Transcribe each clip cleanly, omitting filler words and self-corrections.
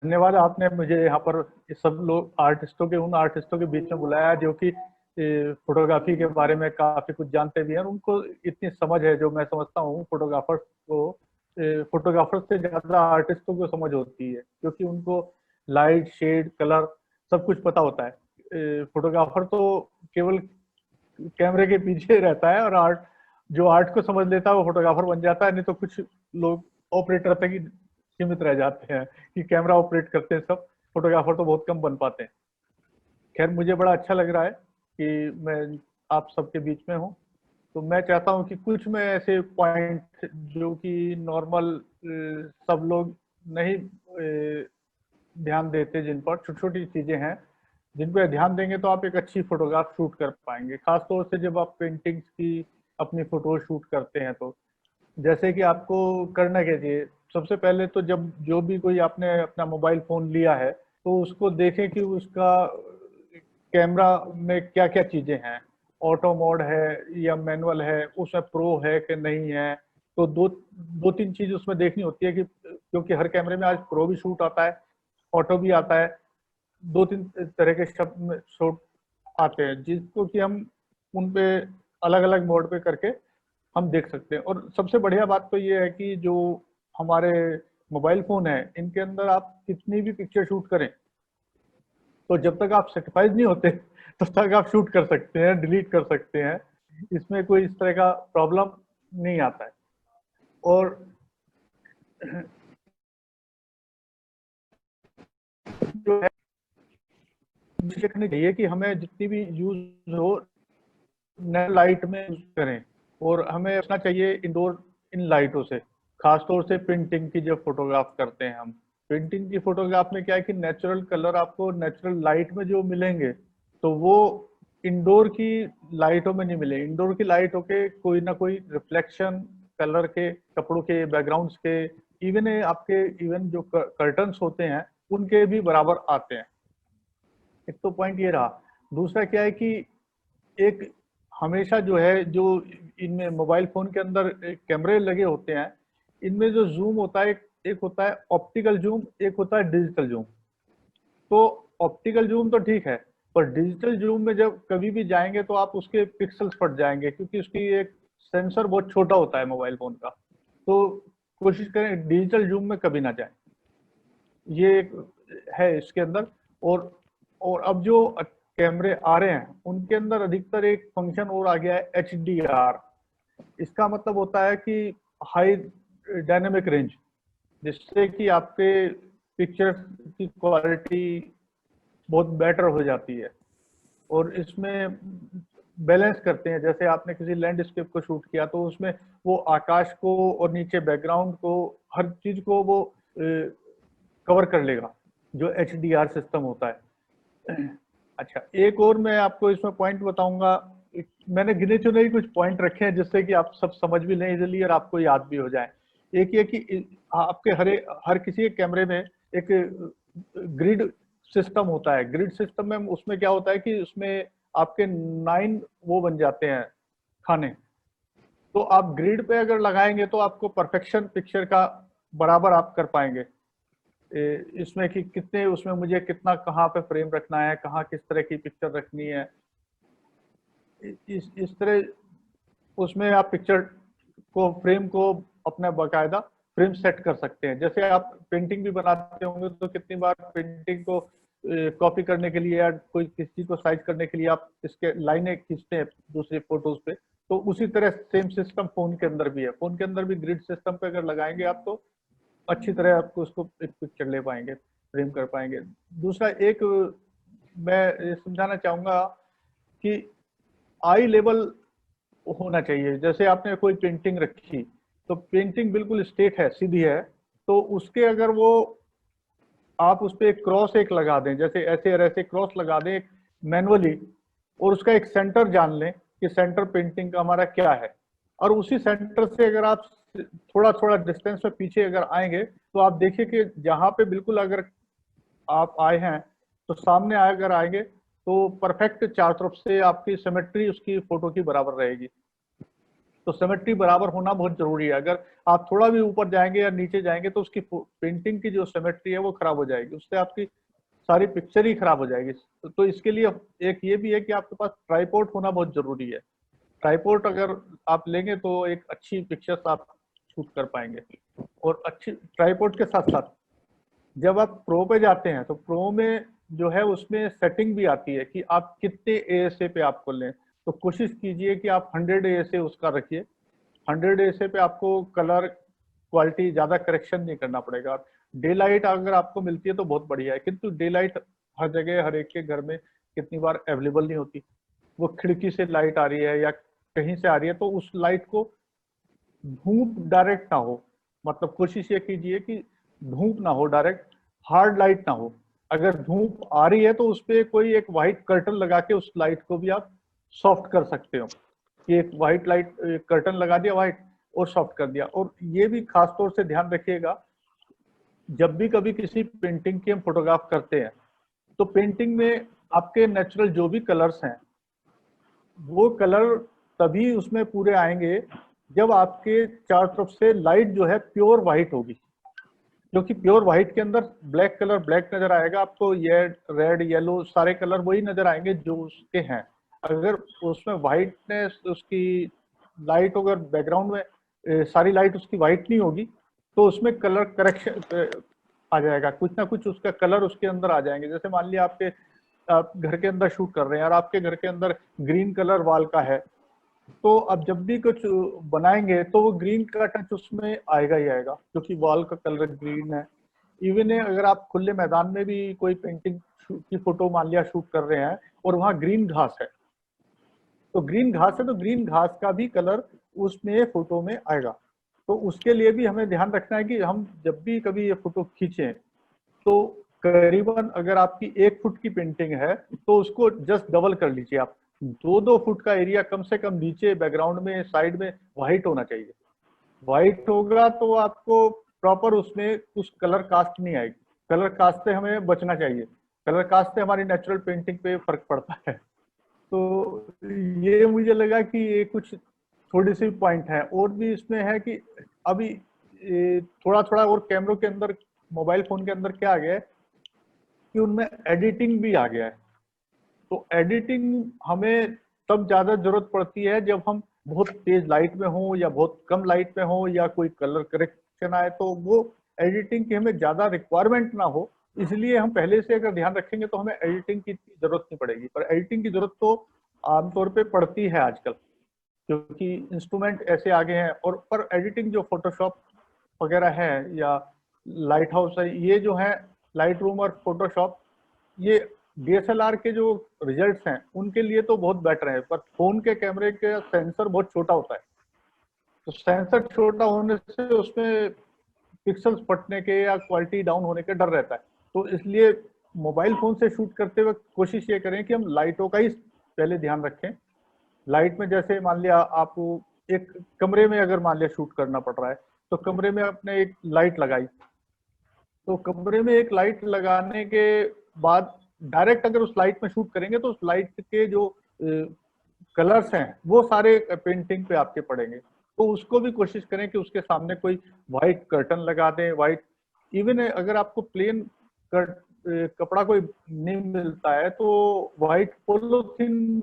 धन्यवाद, आपने मुझे यहाँ पर इस सब लोग आर्टिस्टों के उन आर्टिस्टों के बीच में बुलाया जो कि फोटोग्राफी के बारे में काफी कुछ जानते भी हैं, और उनको इतनी समझ है जो मैं समझता हूँ फोटोग्राफर्स को, फोटोग्राफर से ज्यादा आर्टिस्टों को समझ होती है, क्योंकि उनको लाइट शेड कलर सब कुछ पता होता है। फोटोग्राफर तो केवल कैमरे के पीछे रहता है, और जो आर्ट को समझ लेता है वो फोटोग्राफर बन जाता है। नहीं तो कुछ लोग ऑपरेटर तक ही सीमित रह जाते हैं कि कैमरा ऑपरेट करते हैं सब, फोटोग्राफर तो बहुत कम बन पाते हैं। खैर, मुझे बड़ा अच्छा लग रहा है कि मैं आप सबके बीच में हूँ। तो मैं चाहता हूँ कि कुछ मैं ऐसे पॉइंट जो कि नॉर्मल सब लोग नहीं ध्यान देते, जिन पर छोटी छोटी चीजें हैं जिन पर ध्यान देंगे तो आप एक अच्छी फोटोग्राफ शूट कर पाएंगे, खासतौर से जब आप पेंटिंग्स की अपनी फोटो शूट करते हैं। तो जैसे कि आपको करना क्या चाहिए, सबसे पहले तो जब जो भी कोई आपने अपना मोबाइल फोन लिया है तो उसको देखें कि उसका कैमरा में क्या क्या चीजें हैं, ऑटो मोड है या मैनुअल है, उसमें प्रो है कि नहीं है। तो दो दो तीन चीज उसमें देखनी होती है कि क्योंकि हर कैमरे में आज प्रो भी शूट आता है, ऑटो भी आता है, दो तीन तरह के शब्द में शूट आते हैं जिसको कि हम उन पे अलग अलग मोड पे करके हम देख सकते हैं। और सबसे बढ़िया बात तो ये है कि जो हमारे मोबाइल फोन है इनके अंदर आप कितनी भी पिक्चर शूट करें, तो जब तक आप सेटिस्फाइड नहीं होते तब तक आप शूट कर सकते हैं, डिलीट कर सकते हैं, इसमें कोई इस तरह का प्रॉब्लम नहीं आता है। और जो है देखने चाहिए कि हमें जितनी भी यूज हो नेट लाइट में यूज करें, और हमें रखना चाहिए इंडोर इन लाइटों से, खासतौर से पेंटिंग की जब फोटोग्राफ करते हैं हम। पेंटिंग की फोटोग्राफ में क्या है कि नेचुरल कलर आपको नेचुरल लाइट में जो मिलेंगे तो वो इंडोर की लाइटों में नहीं मिले। इंडोर की लाइटों के कोई ना कोई रिफ्लेक्शन कलर के, कपड़ों के बैकग्राउंड्स के, इवन जो कर्टन्स होते हैं उनके भी बराबर आते हैं। एक तो पॉइंट ये रहा। दूसरा क्या है कि एक हमेशा जो है, जो इनमें मोबाइल फोन के अंदर कैमरे लगे होते हैं, इनमें जो जूम होता है, एक होता है ऑप्टिकल जूम, एक होता है डिजिटल जूम। तो ऑप्टिकल जूम तो ठीक है, पर डिजिटल जूम में जब कभी भी जाएंगे तो आप उसके पिक्सल्स फट जाएंगे, क्योंकि उसकी एक सेंसर बहुत छोटा होता है मोबाइल फोन का। तो कोशिश करें डिजिटल जूम में कभी ना जाएं, ये एक है इसके अंदर। और और अब जो कैमरे आ रहे हैं उनके अंदर अधिकतर एक फंक्शन और आ गया है, HDR। इसका मतलब होता है कि हाई डायनेमिक रेंज, जिससे कि आपके पिक्चर की क्वालिटी बहुत बेटर हो जाती है। और इसमें बैलेंस करते हैं, जैसे आपने किसी लैंडस्केप को शूट किया तो उसमें वो आकाश को और नीचे बैकग्राउंड को, हर चीज को वो कवर कर लेगा, जो HDR सिस्टम होता है। अच्छा, एक और मैं आपको इसमें पॉइंट बताऊंगा। मैंने गिने चुने ही कुछ पॉइंट रखे हैं जिससे कि आप सब समझ भी लें इजीली और आपको याद भी हो जाए। एक ये कि आपके हर किसी के कैमरे में एक ग्रिड सिस्टम होता है। ग्रिड सिस्टम में उसमें क्या होता है कि उसमें आपके 9 वो बन जाते हैं खाने। तो आप ग्रिड पे अगर लगाएंगे तो आपको परफेक्शन पिक्चर का बराबर आप कर पाएंगे। इसमें कि कितने, उसमें मुझे कितना कहाँ पे फ्रेम रखना है, कहाँ किस तरह की पिक्चर रखनी है, इस तरह उसमें आप पिक्चर को, फ्रेम को अपना बाकायदा फ्रेम सेट कर सकते हैं। जैसे आप पेंटिंग भी बनाते होंगे तो कितनी बार पेंटिंग को कॉपी करने के लिए या कोई किसी चीज को साइज करने के लिए आप इसके लाइनें खींचते हैं दूसरे फोटोज पे, तो उसी तरह सेम सिस्टम फोन के अंदर भी है। फोन के अंदर भी ग्रिड सिस्टम पे अगर लगाएंगे आप तो अच्छी तरह आपको उसको एक पिक्चर ले पाएंगे, फ्रेम कर पाएंगे। दूसरा एक मैं ये समझाना चाहूंगा कि आई लेवल होना चाहिए। जैसे आपने कोई पेंटिंग रखी तो पेंटिंग बिल्कुल स्ट्रेट है, सीधी है, तो उसके अगर वो आप उस पर एक क्रॉस एक लगा दें, जैसे ऐसे और ऐसे क्रॉस लगा दें मैनुअली, और उसका एक सेंटर जान लें कि सेंटर पेंटिंग का हमारा क्या है, और उसी सेंटर से अगर आप थोड़ा थोड़ा डिस्टेंस में पीछे अगर आएंगे तो आप देखिए कि जहां पे बिल्कुल अगर आप आए हैं तो सामने अगर आएंगे तो परफेक्ट चार तरफ से आपकी सिमेट्री उसकी फोटो की बराबर रहेगी। तो सिमेट्री बराबर होना बहुत जरूरी है। अगर आप थोड़ा भी ऊपर जाएंगे या नीचे जाएंगे तो उसकी पेंटिंग की जो सिमेट्री है वो खराब हो जाएगी, उससे आपकी सारी पिक्चर ही खराब हो जाएगी। तो इसके लिए एक ये भी है कि आपके पास ट्राइपॉड होना बहुत जरूरी है। ट्राइपॉड अगर आप लेंगे तो एक अच्छी पिक्चर्स आप शूट कर पाएंगे। और अच्छी ट्राइपॉड के साथ साथ जब आप प्रो पे जाते हैं तो प्रो में जो है उसमें सेटिंग भी आती है कि आप कितने ASA पे आपको लें। तो कोशिश कीजिए कि आप 100 ASA उसका रखिए। 100 ASA पे आपको कलर क्वालिटी ज्यादा करेक्शन नहीं करना पड़ेगा। डे लाइट अगर आपको मिलती है तो बहुत बढ़िया है, किंतु डे लाइट हर जगह हर एक के घर में कितनी बार अवेलेबल नहीं होती। वो खिड़की से लाइट आ रही है या कहीं से आ रही है, तो उस लाइट को धूप डायरेक्ट ना हो, मतलब कोशिश ये कीजिए कि धूप ना हो डायरेक्ट, हार्ड लाइट ना हो। अगर धूप आ रही है तो उस पर कोई एक व्हाइट कर्टन लगा के उस लाइट को भी आप सॉफ्ट कर सकते हो कि एक व्हाइट लाइट कर्टन लगा दिया व्हाइट और सॉफ्ट कर दिया। और ये भी खास तौर से ध्यान रखिएगा, जब भी कभी किसी पेंटिंग की हम फोटोग्राफ करते हैं तो पेंटिंग में आपके नेचुरल जो भी कलर्स हैं वो कलर तभी उसमें पूरे आएंगे जब आपके चारों तरफ से लाइट जो है प्योर व्हाइट होगी। क्योंकि प्योर व्हाइट के अंदर ब्लैक कलर ब्लैक नजर आएगा आपको, ये रेड येलो सारे कलर वही नजर आएंगे जो उसके हैं। अगर उसमें व्हाइटनेस उसकी लाइट अगर बैकग्राउंड में सारी लाइट उसकी व्हाइट नहीं होगी तो उसमें कलर करेक्शन आ जाएगा, कुछ ना कुछ उसका कलर उसके अंदर आ जाएंगे। जैसे मान लिया आप घर के अंदर शूट कर रहे हैं और आपके घर के अंदर ग्रीन कलर वॉल का है, तो अब जब भी कुछ बनाएंगे तो वो ग्रीन का टच उसमें आएगा ही आएगा क्योंकि वॉल का कलर ग्रीन है। इवन अगर आप खुले मैदान में भी कोई पेंटिंग की फोटो मान लिया शूट कर रहे हैं और वहां ग्रीन घास है, तो ग्रीन घास है तो ग्रीन घास का भी कलर उसमें फोटो में आएगा। तो उसके लिए भी हमें ध्यान रखना है कि हम जब भी कभी ये फोटो खींचें तो करीबन अगर आपकी 1 फुट की पेंटिंग है तो उसको जस्ट डबल कर लीजिए आप, 2-2 फुट का एरिया कम से कम नीचे बैकग्राउंड में साइड में व्हाइट होना चाहिए। व्हाइट होगा तो आपको प्रॉपर उसमें कुछ कलर कास्ट नहीं आएगी। कलर कास्ट से हमें बचना चाहिए, कलर कास्ट से हमारी नेचुरल पेंटिंग पे फर्क पड़ता है। तो ये मुझे लगा कि ये कुछ थोड़ी सी पॉइंट है। और भी इसमें है कि अभी थोड़ा थोड़ा और कैमरों के अंदर मोबाइल फोन के अंदर क्या आ गया है कि उनमें एडिटिंग भी आ गया है। तो एडिटिंग हमें तब ज्यादा जरूरत पड़ती है जब हम बहुत तेज लाइट में हो या बहुत कम लाइट में हो या कोई कलर करेक्शन आए, तो वो एडिटिंग की हमें ज्यादा रिक्वायरमेंट ना हो, इसलिए हम पहले से अगर ध्यान रखेंगे तो हमें एडिटिंग की जरूरत नहीं पड़ेगी। पर एडिटिंग की जरूरत तो आमतौर पे पड़ती है आजकल, क्योंकि इंस्ट्रूमेंट ऐसे आगे हैं। और पर एडिटिंग जो फोटोशॉप वगैरह है या लाइट हाउस है, ये जो है लाइट रूम और फोटोशॉप, ये DSLR के जो रिजल्ट्स हैं उनके लिए तो बहुत बेटर है। पर फोन के कैमरे का सेंसर बहुत छोटा होता है, तो सेंसर छोटा होने से उसमें पिक्सल्स फटने के या क्वालिटी डाउन होने का डर रहता है। तो इसलिए मोबाइल फोन से शूट करते वक्त कोशिश ये करें कि हम लाइटों का ही पहले ध्यान रखें। लाइट में जैसे मान लिया आप एक कमरे में अगर मान लिया शूट करना पड़ रहा है तो कमरे में आपने एक लाइट लगाई, तो कमरे में एक लाइट लगाने के बाद डायरेक्ट अगर उस लाइट में शूट करेंगे तो उस लाइट के जो कलर्स हैं वो सारे पेंटिंग पे आपके पड़ेंगे। तो उसको भी कोशिश करें कि उसके सामने कोई व्हाइट कर्टन लगा दें, व्हाइट। इवन अगर आपको प्लेन कपड़ा कोई नहीं मिलता है तो व्हाइट पोलोथीन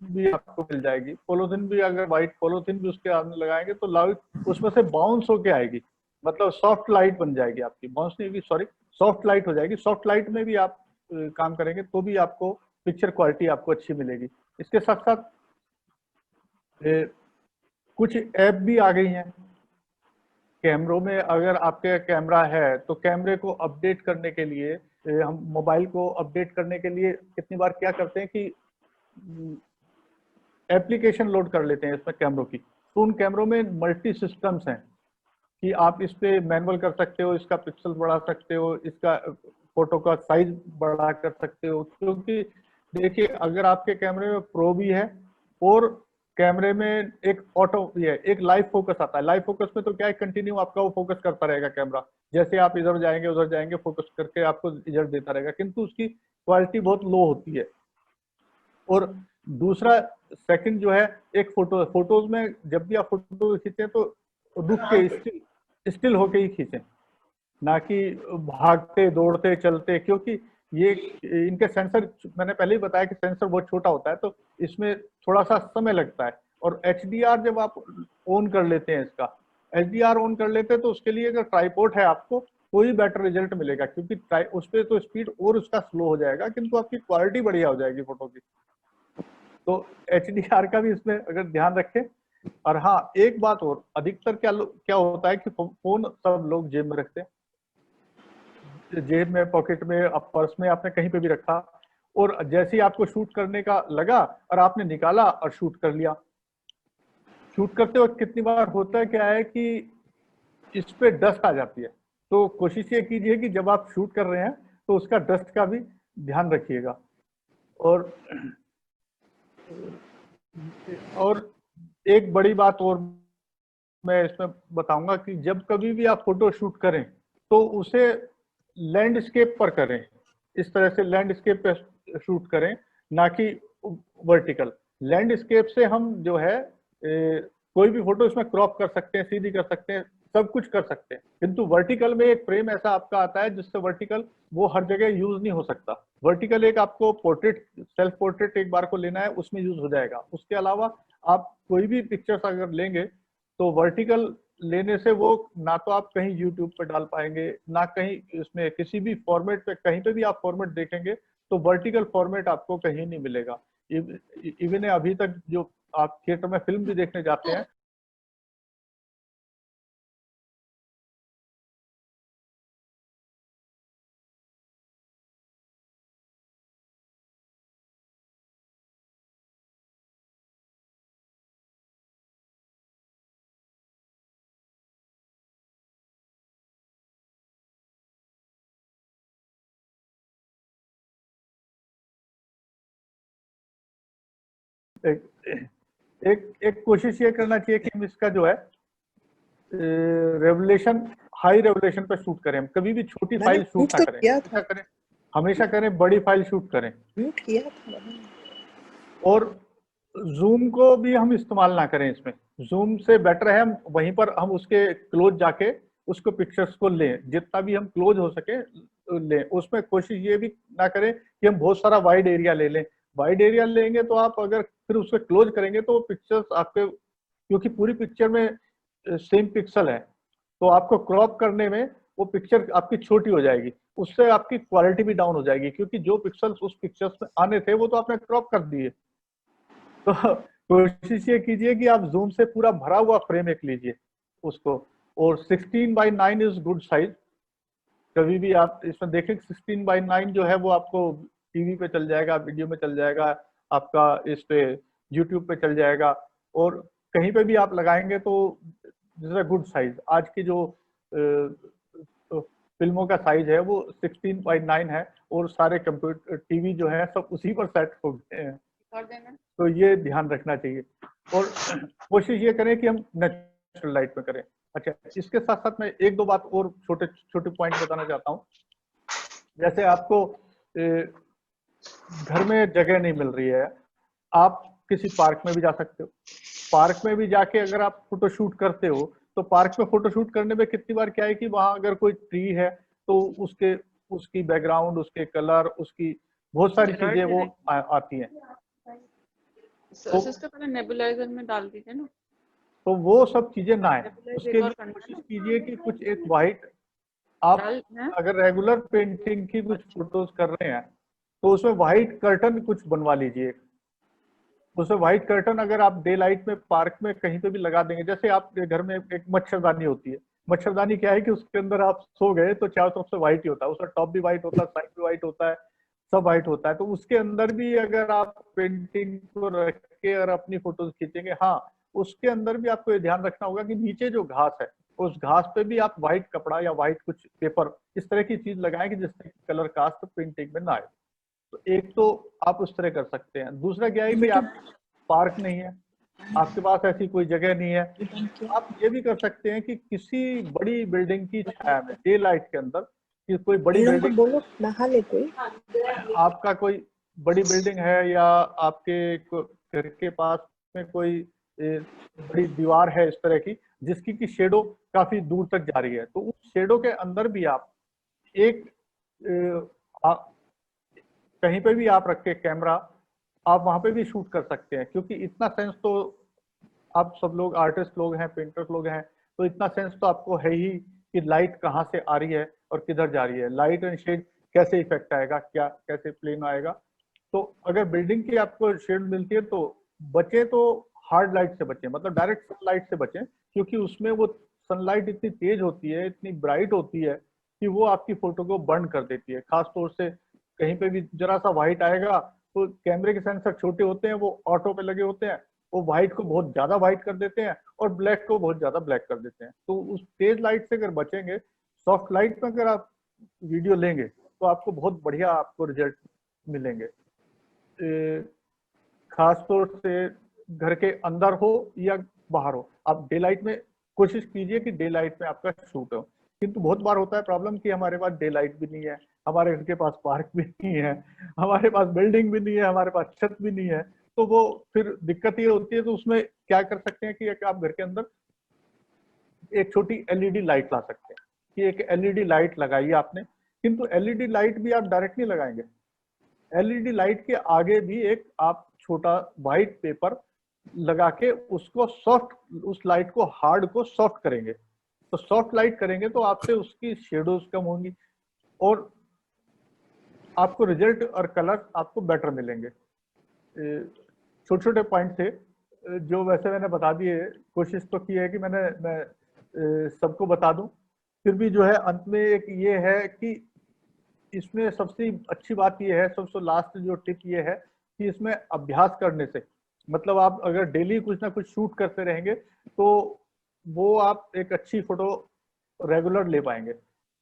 भी आपको मिल जाएगी। पोलोथीन भी अगर व्हाइट पोलोथीन भी उसके सामने लगाएंगे तो लाइट उसमें से बाउंस होके आएगी, मतलब सॉफ्ट लाइट बन जाएगी आपकी, बाउंस नहीं होगी सॉरी, सॉफ्ट लाइट हो जाएगी। सॉफ्ट लाइट में भी आप काम करेंगे तो भी आपको पिक्चर क्वालिटी आपको अच्छी मिलेगी। इसके साथ साथ कुछ ऐप भी आ गई हैं कैमरों में। अगर आपके कैमरा है तो कैमरे को अपडेट करने के लिए हम मोबाइल को अपडेट करने के लिए कितनी बार क्या करते हैं कि एप्लीकेशन लोड कर लेते हैं इसमें कैमरों की। तो उन कैमरों में मल्टी सिस्टम्स हैं कि आप इस पे मैनुअल कर सकते हो, इसका पिक्सल बढ़ा सकते हो, इसका फोटो का साइज बढ़ा कर सकते हो। क्योंकि देखिए अगर आपके कैमरे में प्रो भी है और कैमरे में एक ऑटो भी है, एक लाइव फोकस आता है। लाइव फोकस में तो क्या है, कंटिन्यू आपका वो फोकस करता रहेगा कैमरा, जैसे आप इधर जाएंगे उधर जाएंगे फोकस करके आपको रिजल्ट देता रहेगा, किंतु उसकी क्वालिटी बहुत लो होती है। और दूसरा सेकंड जो है, एक फोटोज में जब भी आप फोटो खींचे तो रुक के स्टिल होके ही खींचे, ना कि भागते दौड़ते चलते, क्योंकि ये इनके सेंसर, मैंने पहले ही बताया कि सेंसर बहुत छोटा होता है, तो इसमें थोड़ा सा समय लगता है। और HDR जब आप ऑन कर लेते हैं, इसका HDR ऑन कर लेते हैं, तो उसके लिए अगर ट्राइपॉड है आपको तो ही बेटर रिजल्ट मिलेगा, क्योंकि उस पर तो स्पीड और उसका स्लो हो जाएगा, किंतु आपकी क्वालिटी बढ़िया हो जाएगी फोटो की। तो HDR का भी इसमें अगर ध्यान रखें। और हाँ, एक बात और, अधिकतर क्या होता है कि फोन सब लोग जेब में रखते हैं, जेब में, पॉकेट में, पर्स में, आपने कहीं पे भी रखा, और जैसे ही आपको शूट करने का लगा और आपने निकाला और शूट कर लिया। शूट करते वक्त कितनी बार होता है क्या है कि इस पे डस्ट आ जाती है, तो कोशिश ये कीजिए कि जब आप शूट कर रहे हैं तो उसका डस्ट का भी ध्यान रखिएगा। और एक बड़ी बात और मैं इसमें बताऊंगा कि जब कभी भी आप फोटो शूट करें तो उसे लैंडस्केप पर करें, इस तरह से लैंडस्केप पे शूट करें, ना कि वर्टिकल। लैंडस्केप से हम जो है कोई भी फोटो इसमें क्रॉप कर सकते हैं, सीधी कर सकते हैं, सब कुछ कर सकते हैं, किंतु वर्टिकल में एक फ्रेम ऐसा आपका आता है जिससे वर्टिकल वो हर जगह यूज नहीं हो सकता। वर्टिकल एक आपको पोर्ट्रेट, सेल्फ पोर्ट्रेट एक बार को लेना है, उसमें यूज हो जाएगा। उसके अलावा आप कोई भी पिक्चर्स अगर लेंगे तो वर्टिकल लेने से वो ना तो आप कहीं यूट्यूब पे डाल पाएंगे, ना कहीं इसमें किसी भी फॉर्मेट पे, कहीं पे भी आप फॉर्मेट देखेंगे तो वर्टिकल फॉर्मेट आपको कहीं नहीं मिलेगा। इवन अभी तक जो आप थिएटर में फिल्म भी देखने जाते हैं, एक एक, एक कोशिश ये करना चाहिए कि हम इसका जो है रेवोल्यूशन, हाई रेवोल्यूशन पे शूट करें। हम कभी भी छोटी मैंने फाइल शूट ना तो करें, किया हमेशा था, करें, हमेशा करें बड़ी फाइल शूट करें। म्यूट किया था। और जूम को भी हम इस्तेमाल ना करें इसमें, जूम से बेटर है हम वहीं पर हम उसके क्लोज जाके उसको पिक्चर्स को लें, जितना भी हम क्लोज हो सके लें। उसमें कोशिश ये भी ना करें कि हम बहुत सारा वाइड एरिया ले लें। वाइड एरिया लेंगे तो आप अगर फिर उसको क्लोज करेंगे तो पिक्चर्स आपके, क्योंकि पूरी पिक्चर में सेम पिक्सल है, तो आपको क्रॉप करने में वो पिक्चर आपकी छोटी हो जाएगी, उससे आपकी क्वालिटी भी डाउन हो जाएगी, क्योंकि जो पिक्सल्स उस पिक्चर्स में आने थे वो तो आपने क्रॉप कर दिए। तो कोशिश ये कीजिए कि आप जूम से पूरा भरा हुआ फ्रेम एक लीजिए उसको, और 16:9 इज गुड साइज। कभी भी आप इसमें देखें 16:9 जो है वो आपको टीवी पे चल जाएगा, वीडियो में चल जाएगा, आपका इस पे यूट्यूब पे चल जाएगा, और कहीं पे भी आप लगाएंगे तो दिस अ गुड साइज। आज की जो फिल्मों का साइज है वो 16:9 है, और सारे कंप्यूटर टीवी जो है सब उसी पर सेट हो गए हैं, तो ये ध्यान रखना चाहिए। और कोशिश ये करें कि हम नेचुरल लाइट में करें। अच्छा, इसके साथ साथ मैं एक दो बात और छोटे छोटे पॉइंट बताना चाहता हूँ। जैसे आपको घर में जगह नहीं मिल रही है, आप किसी पार्क में भी जा सकते हो। पार्क में भी जाके अगर आप फोटो शूट करते हो तो पार्क में फोटो शूट करने में कितनी बार क्या है कि वहां अगर कोई ट्री है तो उसके, उसकी बैकग्राउंड, उसके कलर, उसकी बहुत सारी चीजें वो आती हैं। सिस्टर पहले नेबुलाइजर में डाल दीजिए ना, तो वो सब चीजें ना आए, उसके लिए कोशिश कीजिए कि कुछ एक वाइट, आप अगर रेगुलर पेंटिंग की कुछ फोटोज कर रहे हैं तो उसमें व्हाइट कर्टन कुछ बनवा लीजिए। उसमें व्हाइट कर्टन अगर आप डे लाइट में पार्क में कहीं पे भी लगा देंगे, जैसे आपके घर में एक मच्छरदानी होती है, मच्छरदानी क्या है कि उसके अंदर आप सो गए तो चारों तरफ से व्हाइट ही होता है, उसका टॉप भी व्हाइट होता है, साइड भी व्हाइट होता है, सब व्हाइट होता है। तो उसके अंदर भी अगर आप पेंटिंग को रख के और अपनी फोटोज खींचेंगे, हाँ, उसके अंदर भी आपको ये ध्यान रखना होगा कि नीचे जो घास है उस घास पे भी आप व्हाइट कपड़ा या व्हाइट कुछ पेपर, इस तरह की चीज लगाएं कि जिससे कलर कास्ट पेंटिंग में ना आए। तो एक तो आप उस तरह कर सकते हैं। दूसरा क्या है कि आप पार्क नहीं है, आपके पास ऐसी कोई जगह नहीं है, आप ये भी कर सकते हैं कि किसी बड़ी बिल्डिंग की छाया में डे लाइट के अंदर, कि कोई बड़ी बिल्डिंग, बोलो नहा ले कोई, आपका कोई बड़ी बिल्डिंग है या आपके घर के पास में कोई बड़ी दीवार है इस तरह की जिसकी की शेडो काफी दूर तक जा रही है, तो उस शेडो के अंदर भी आप एक कहीं पे भी आप रख के कैमरा आप वहां पे भी शूट कर सकते हैं, क्योंकि इतना सेंस तो आप सब लोग आर्टिस्ट लोग हैं, पेंटर्स लोग हैं, तो इतना सेंस तो आपको है ही कि लाइट कहाँ से आ रही है और किधर जा रही है, लाइट एंड शेड कैसे इफेक्ट आएगा, क्या कैसे प्लेन आएगा। तो अगर बिल्डिंग की आपको शेड मिलती है तो बचे तो हार्ड लाइट से बचे, मतलब डायरेक्ट सनलाइट से बचे, क्योंकि उसमें वो सनलाइट इतनी तेज होती है, इतनी ब्राइट होती है कि वो आपकी फोटो को बर्न कर देती है। खास तौर से कहीं पे भी जरा सा व्हाइट आएगा तो कैमरे के सेंसर छोटे होते हैं, वो ऑटो पे लगे होते हैं, वो व्हाइट को बहुत ज्यादा व्हाइट कर देते हैं और ब्लैक को बहुत ज्यादा ब्लैक कर देते हैं। तो उस तेज लाइट से अगर बचेंगे, सॉफ्ट लाइट में अगर आप वीडियो लेंगे तो आपको बहुत बढ़िया आपको रिजल्ट मिलेंगे। खास तौर से घर के अंदर हो या बाहर हो, आप डे लाइट में कोशिश कीजिए कि डे लाइट में आपका शूट हो। किंतु बहुत बार होता है प्रॉब्लम कि हमारे पास डे लाइट भी नहीं है, हमारे घर के पास पार्क भी नहीं है, हमारे पास बिल्डिंग भी नहीं है, हमारे पास छत भी नहीं है, तो वो फिर दिक्कत ये होती है। तो उसमें क्या कर सकते हैं कि आप घर के अंदर एक छोटी एलईडी लाइट ला सकते हैं कि एक एलईडी लाइट लगाई आपने, किंतु एलईडी लाइट भी आप डायरेक्ट नहीं लगाएंगे। एलईडी लाइट के आगे भी एक आप छोटा व्हाइट पेपर लगा के उसको सॉफ्ट, उस लाइट को हार्ड को सॉफ्ट करेंगे। तो सॉफ्ट लाइट करेंगे तो आपसे उसकी शेडोज कम होंगी और आपको रिजल्ट और कलर आपको बेटर मिलेंगे। छोटे छोटे पॉइंट थे जो वैसे मैंने बता दिए, कोशिश तो की है कि मैं सबको बता दूं, फिर भी जो है अंत में एक ये है कि इसमें सबसे अच्छी बात ये है, सबसे लास्ट जो टिप ये है कि इसमें अभ्यास करने से, मतलब आप अगर डेली कुछ ना कुछ शूट करते रहेंगे तो वो आप एक अच्छी फोटो रेगुलर ले पाएंगे।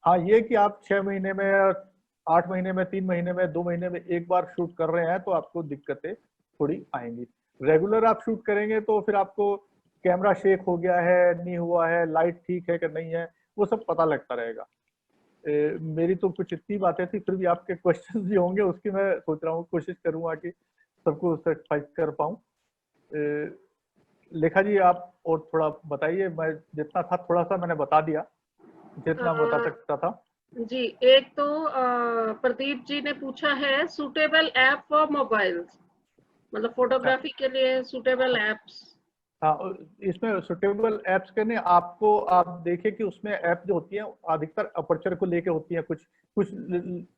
हाँ, ये कि आप 6 महीने में, 8 महीने में, 3 महीने में, 2 महीने में एक बार शूट कर रहे हैं तो आपको दिक्कतें थोड़ी आएंगी। रेगुलर आप शूट करेंगे तो फिर आपको कैमरा शेक हो गया है, नहीं हुआ है, लाइट ठीक है कि नहीं है, वो सब पता लगता रहेगा। मेरी तो कुछ इतनी बातें थी, फिर भी आपके क्वेश्चंस भी होंगे, उसकी मैं सोच रहा हूँ, कोशिश करूंगा कि सबको सेटिस्फाई कर पाऊँ। लेखा जी आप और थोड़ा बताइए, मैं जितना था थोड़ा सा मैंने बता दिया, जितना बता अ, सकता था। जी, एक तो प्रदीप जी ने पूछा है सूटेबल ऐप फॉर मोबाइल्स, मतलब फोटोग्राफी के लिए सूटेबल एप्स। हाँ, इसमें सुटेबल एप्स करने आपको, आप देखिए कि उसमें ऐप जो होती है अधिकतर अपर्चर को लेके होती है, कुछ कुछ